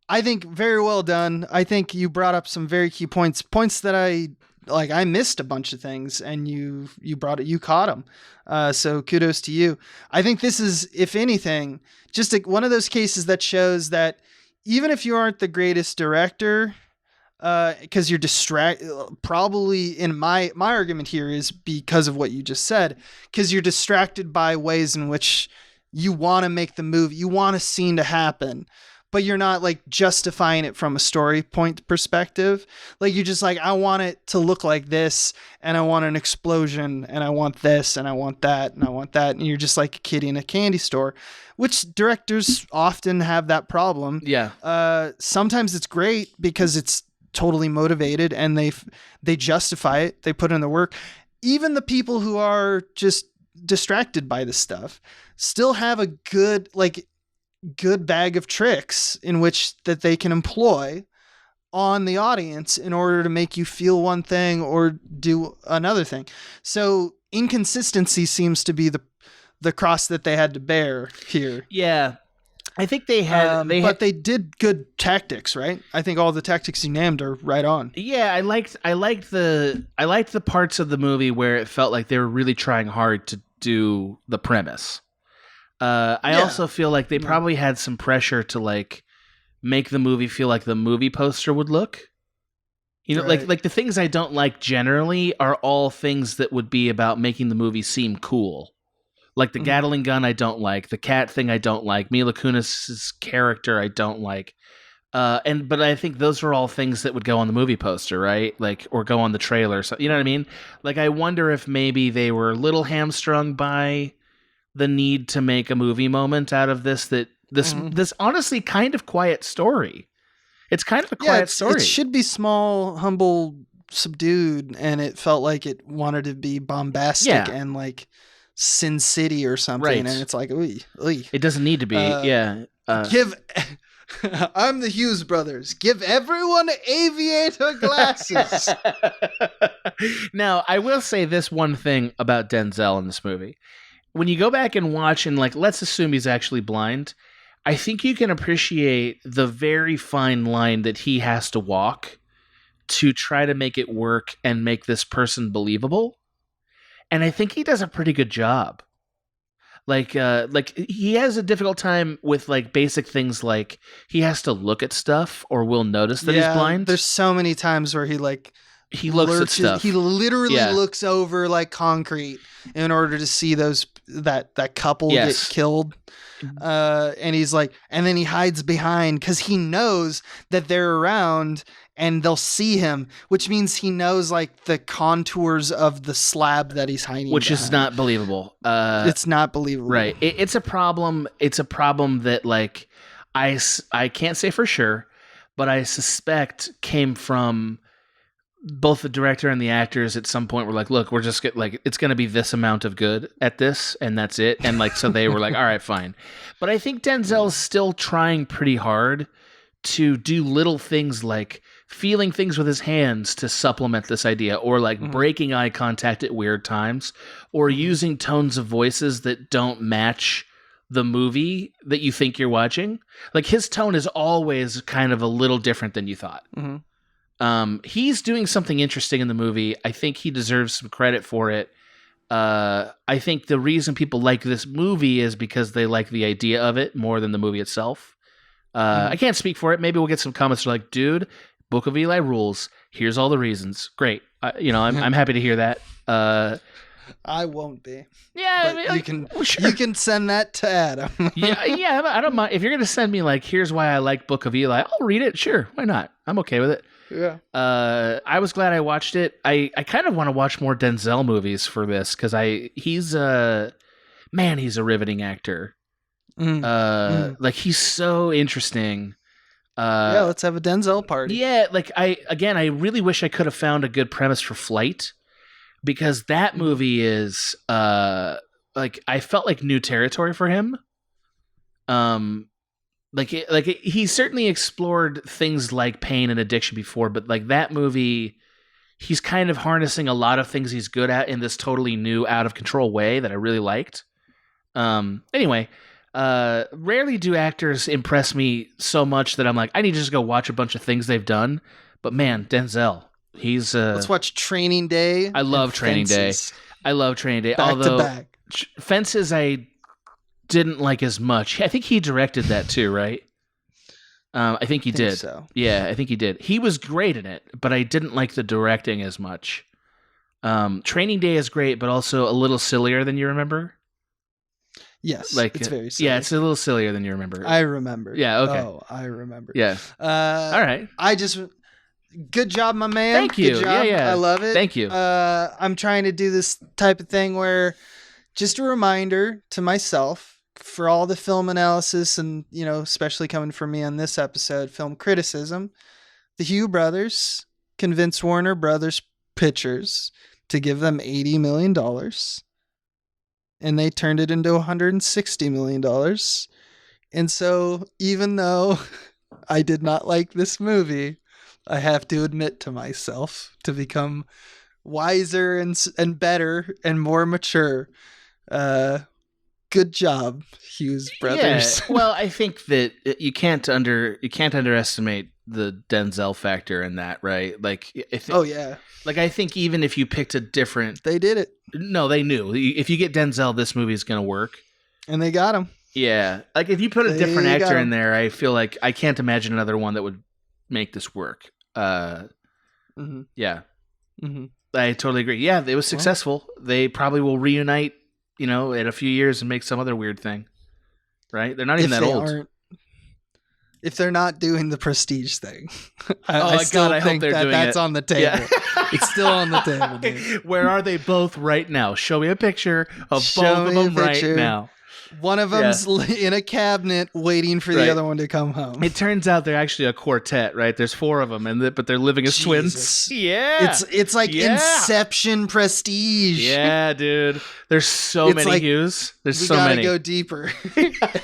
I think very well done. I think you brought up some very key points that I missed a bunch of things, and you caught them. So kudos to you. I think this is, if anything, just one of those cases that shows that even if you aren't the greatest director, because you're probably in my argument here is because of what you just said, because you're distracted by ways in which you want to make the movie, you want a scene to happen, but you're not like justifying it from a story point perspective. Like you're just like, I want it to look like this, and I want an explosion, and I want this, and I want that, and I want that. And you're just like a kid in a candy store, which directors often have that problem.
Yeah.
Sometimes it's great because it's totally motivated and they justify it. They put in the work. Even the people who are just distracted by this stuff still have a good bag of tricks in which that they can employ on the audience in order to make you feel one thing or do another thing. So inconsistency seems to be the cross that they had to bear here.
Yeah. I think they had,
but they did good tactics, right? I think all the tactics you named are right on.
Yeah, I liked the parts of the movie where it felt like they were really trying hard to do the premise. I also feel like they probably had some pressure to like make the movie feel like the movie poster would look. You know,
right.
like the things I don't like generally are all things that would be about making the movie seem cool. Like the Gatling gun, I don't like. The cat thing, I don't like. Mila Kunis's character, I don't like. But I think those are all things that would go on the movie poster, right? Like, or go on the trailer. So, you know what I mean? Like, I wonder if maybe they were a little hamstrung by the need to make a movie moment out of this. This honestly kind of quiet story. It's kind of a quiet story.
It should be small, humble, subdued, and it felt like it wanted to be bombastic and like Sin City or something,
right.
And it's like, oy.
It doesn't need to be,
I'm the Hughes Brothers. Give everyone aviator glasses.
Now, I will say this one thing about Denzel in this movie. When you go back and watch, and like, let's assume he's actually blind, I think you can appreciate the very fine line that he has to walk to try to make it work and make this person believable. And I think he does a pretty good job. Like he has a difficult time with like basic things, like he has to look at stuff or will notice that he's blind.
There's so many times where he
looks at stuff.
He literally looks over like concrete in order to see that couple get killed. And he's like, and then he hides behind because he knows that they're around and they'll see him, which means he knows like the contours of the slab that he's hiding,
which
behind.
Is not believable.
It's not believable,
right? It's a problem. It's a problem that like I can't say for sure, but I suspect came from both the director and the actors. At some point were like, look, we're just it's going to be this amount of good at this, and that's it. And like, so they were like, all right, fine. But I think Denzel's still trying pretty hard to do little things like feeling things with his hands to supplement this idea, or like breaking eye contact at weird times, or using tones of voices that don't match the movie that you think you're watching. Like his tone is always kind of a little different than you thought. He's doing something interesting in the movie. I think he deserves some credit for it. I think the reason people like this movie is because they like the idea of it more than the movie itself. I can't speak for it. Maybe we'll get some comments that are like, dude, Book of Eli rules. Here's all the reasons. Great. I'm happy to hear that.
I won't be.
Yeah,
but
I mean,
you can send that to Adam.
yeah, I don't mind. If you're gonna send me like, here's why I like Book of Eli, I'll read it. Sure, why not? I'm okay with it.
Yeah.
I was glad I watched it. I kind of want to watch more Denzel movies for this because he's a riveting actor. Like he's so interesting.
Let's have a Denzel party.
Yeah, like I really wish I could have found a good premise for Flight, because that movie is like I felt like new territory for him. He certainly explored things like pain and addiction before, but like that movie, he's kind of harnessing a lot of things he's good at in this totally new, out of control way that I really liked. Anyway. Rarely do actors impress me so much that I'm like, I need to just go watch a bunch of things they've done. But man, Denzel, he's
let's watch Training Day.
I love Training Day. I love Training Day.
Back to back.
Fences I didn't like as much. I think he directed that too, right? I think he did.
So.
Yeah, I think he did. He was great in it, but I didn't like the directing as much. Training Day is great, but also a little sillier than you remember.
Yes,
like
it's very silly.
Yeah, it's a little sillier than you remember.
I remember.
Yeah, okay.
Oh, I remember.
Yeah. All right.
Good job, my man.
Thank you.
Good job.
Yeah.
I love it.
Thank you.
I'm trying to do this type of thing where just a reminder to myself for all the film analysis and, especially coming from me on this episode, film criticism, the Hughes Brothers convinced Warner Brothers Pictures to give them $80 million. And they turned it into $160 million. And so even though I did not like this movie, I have to admit to myself, to become wiser and better and more mature, God Good job, Hughes Brothers.
Yeah. Well, I think that you can't underestimate the Denzel factor in that, right? Like,
oh yeah.
Like, I think even if you picked a different,
they did it.
No, they knew if you get Denzel, this movie is going to work,
and they got him.
Yeah, like if you put a different actor in there, I feel like I can't imagine another one that would make this work. Yeah. Mm-hmm. I totally agree. Yeah, it was successful. They probably will reunite, in a few years and make some other weird thing. Right? They're not even that old.
If they're not doing the Prestige thing,
I still think
that's on the table. Yeah. It's still on the table, dude.
Where are they both right now? Show me a picture of both of them right now.
One of them's in a cabinet waiting for the other one to come home.
It turns out they're actually a quartet, right? There's 4 of them, but they're living as twins. Yeah,
it's like Inception Prestige.
Yeah, dude. There's so many Hughes. There's so many.
We gotta go deeper.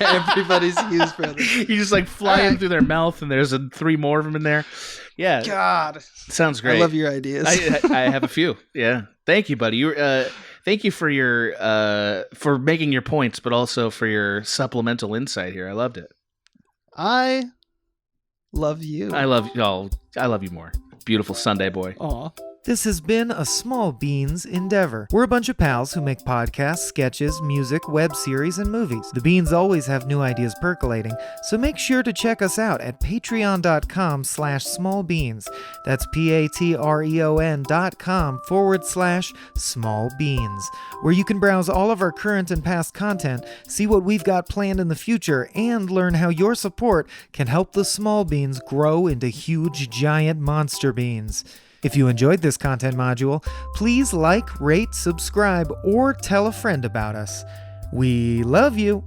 Everybody's Hughes Brothers.
You just fly them through their mouth, and there's 3 more of them in there. Yeah.
God,
sounds great.
I love your ideas.
I have a few. Yeah. Thank you, buddy. Thank you for your for making your points, but also for your supplemental insight here. I loved it.
I love you.
I love you more. Beautiful Sunday boy.
Aw.
This has been a Small Beans endeavor. We're a bunch of pals who make podcasts, sketches, music, web series, and movies. The Beans always have new ideas percolating, so make sure to check us out at patreon.com/smallbeans. That's patreon.com/smallbeans, where you can browse all of our current and past content, see what we've got planned in the future, and learn how your support can help the small beans grow into huge, giant monster beans. If you enjoyed this content module, please like, rate, subscribe, or tell a friend about us. We love you!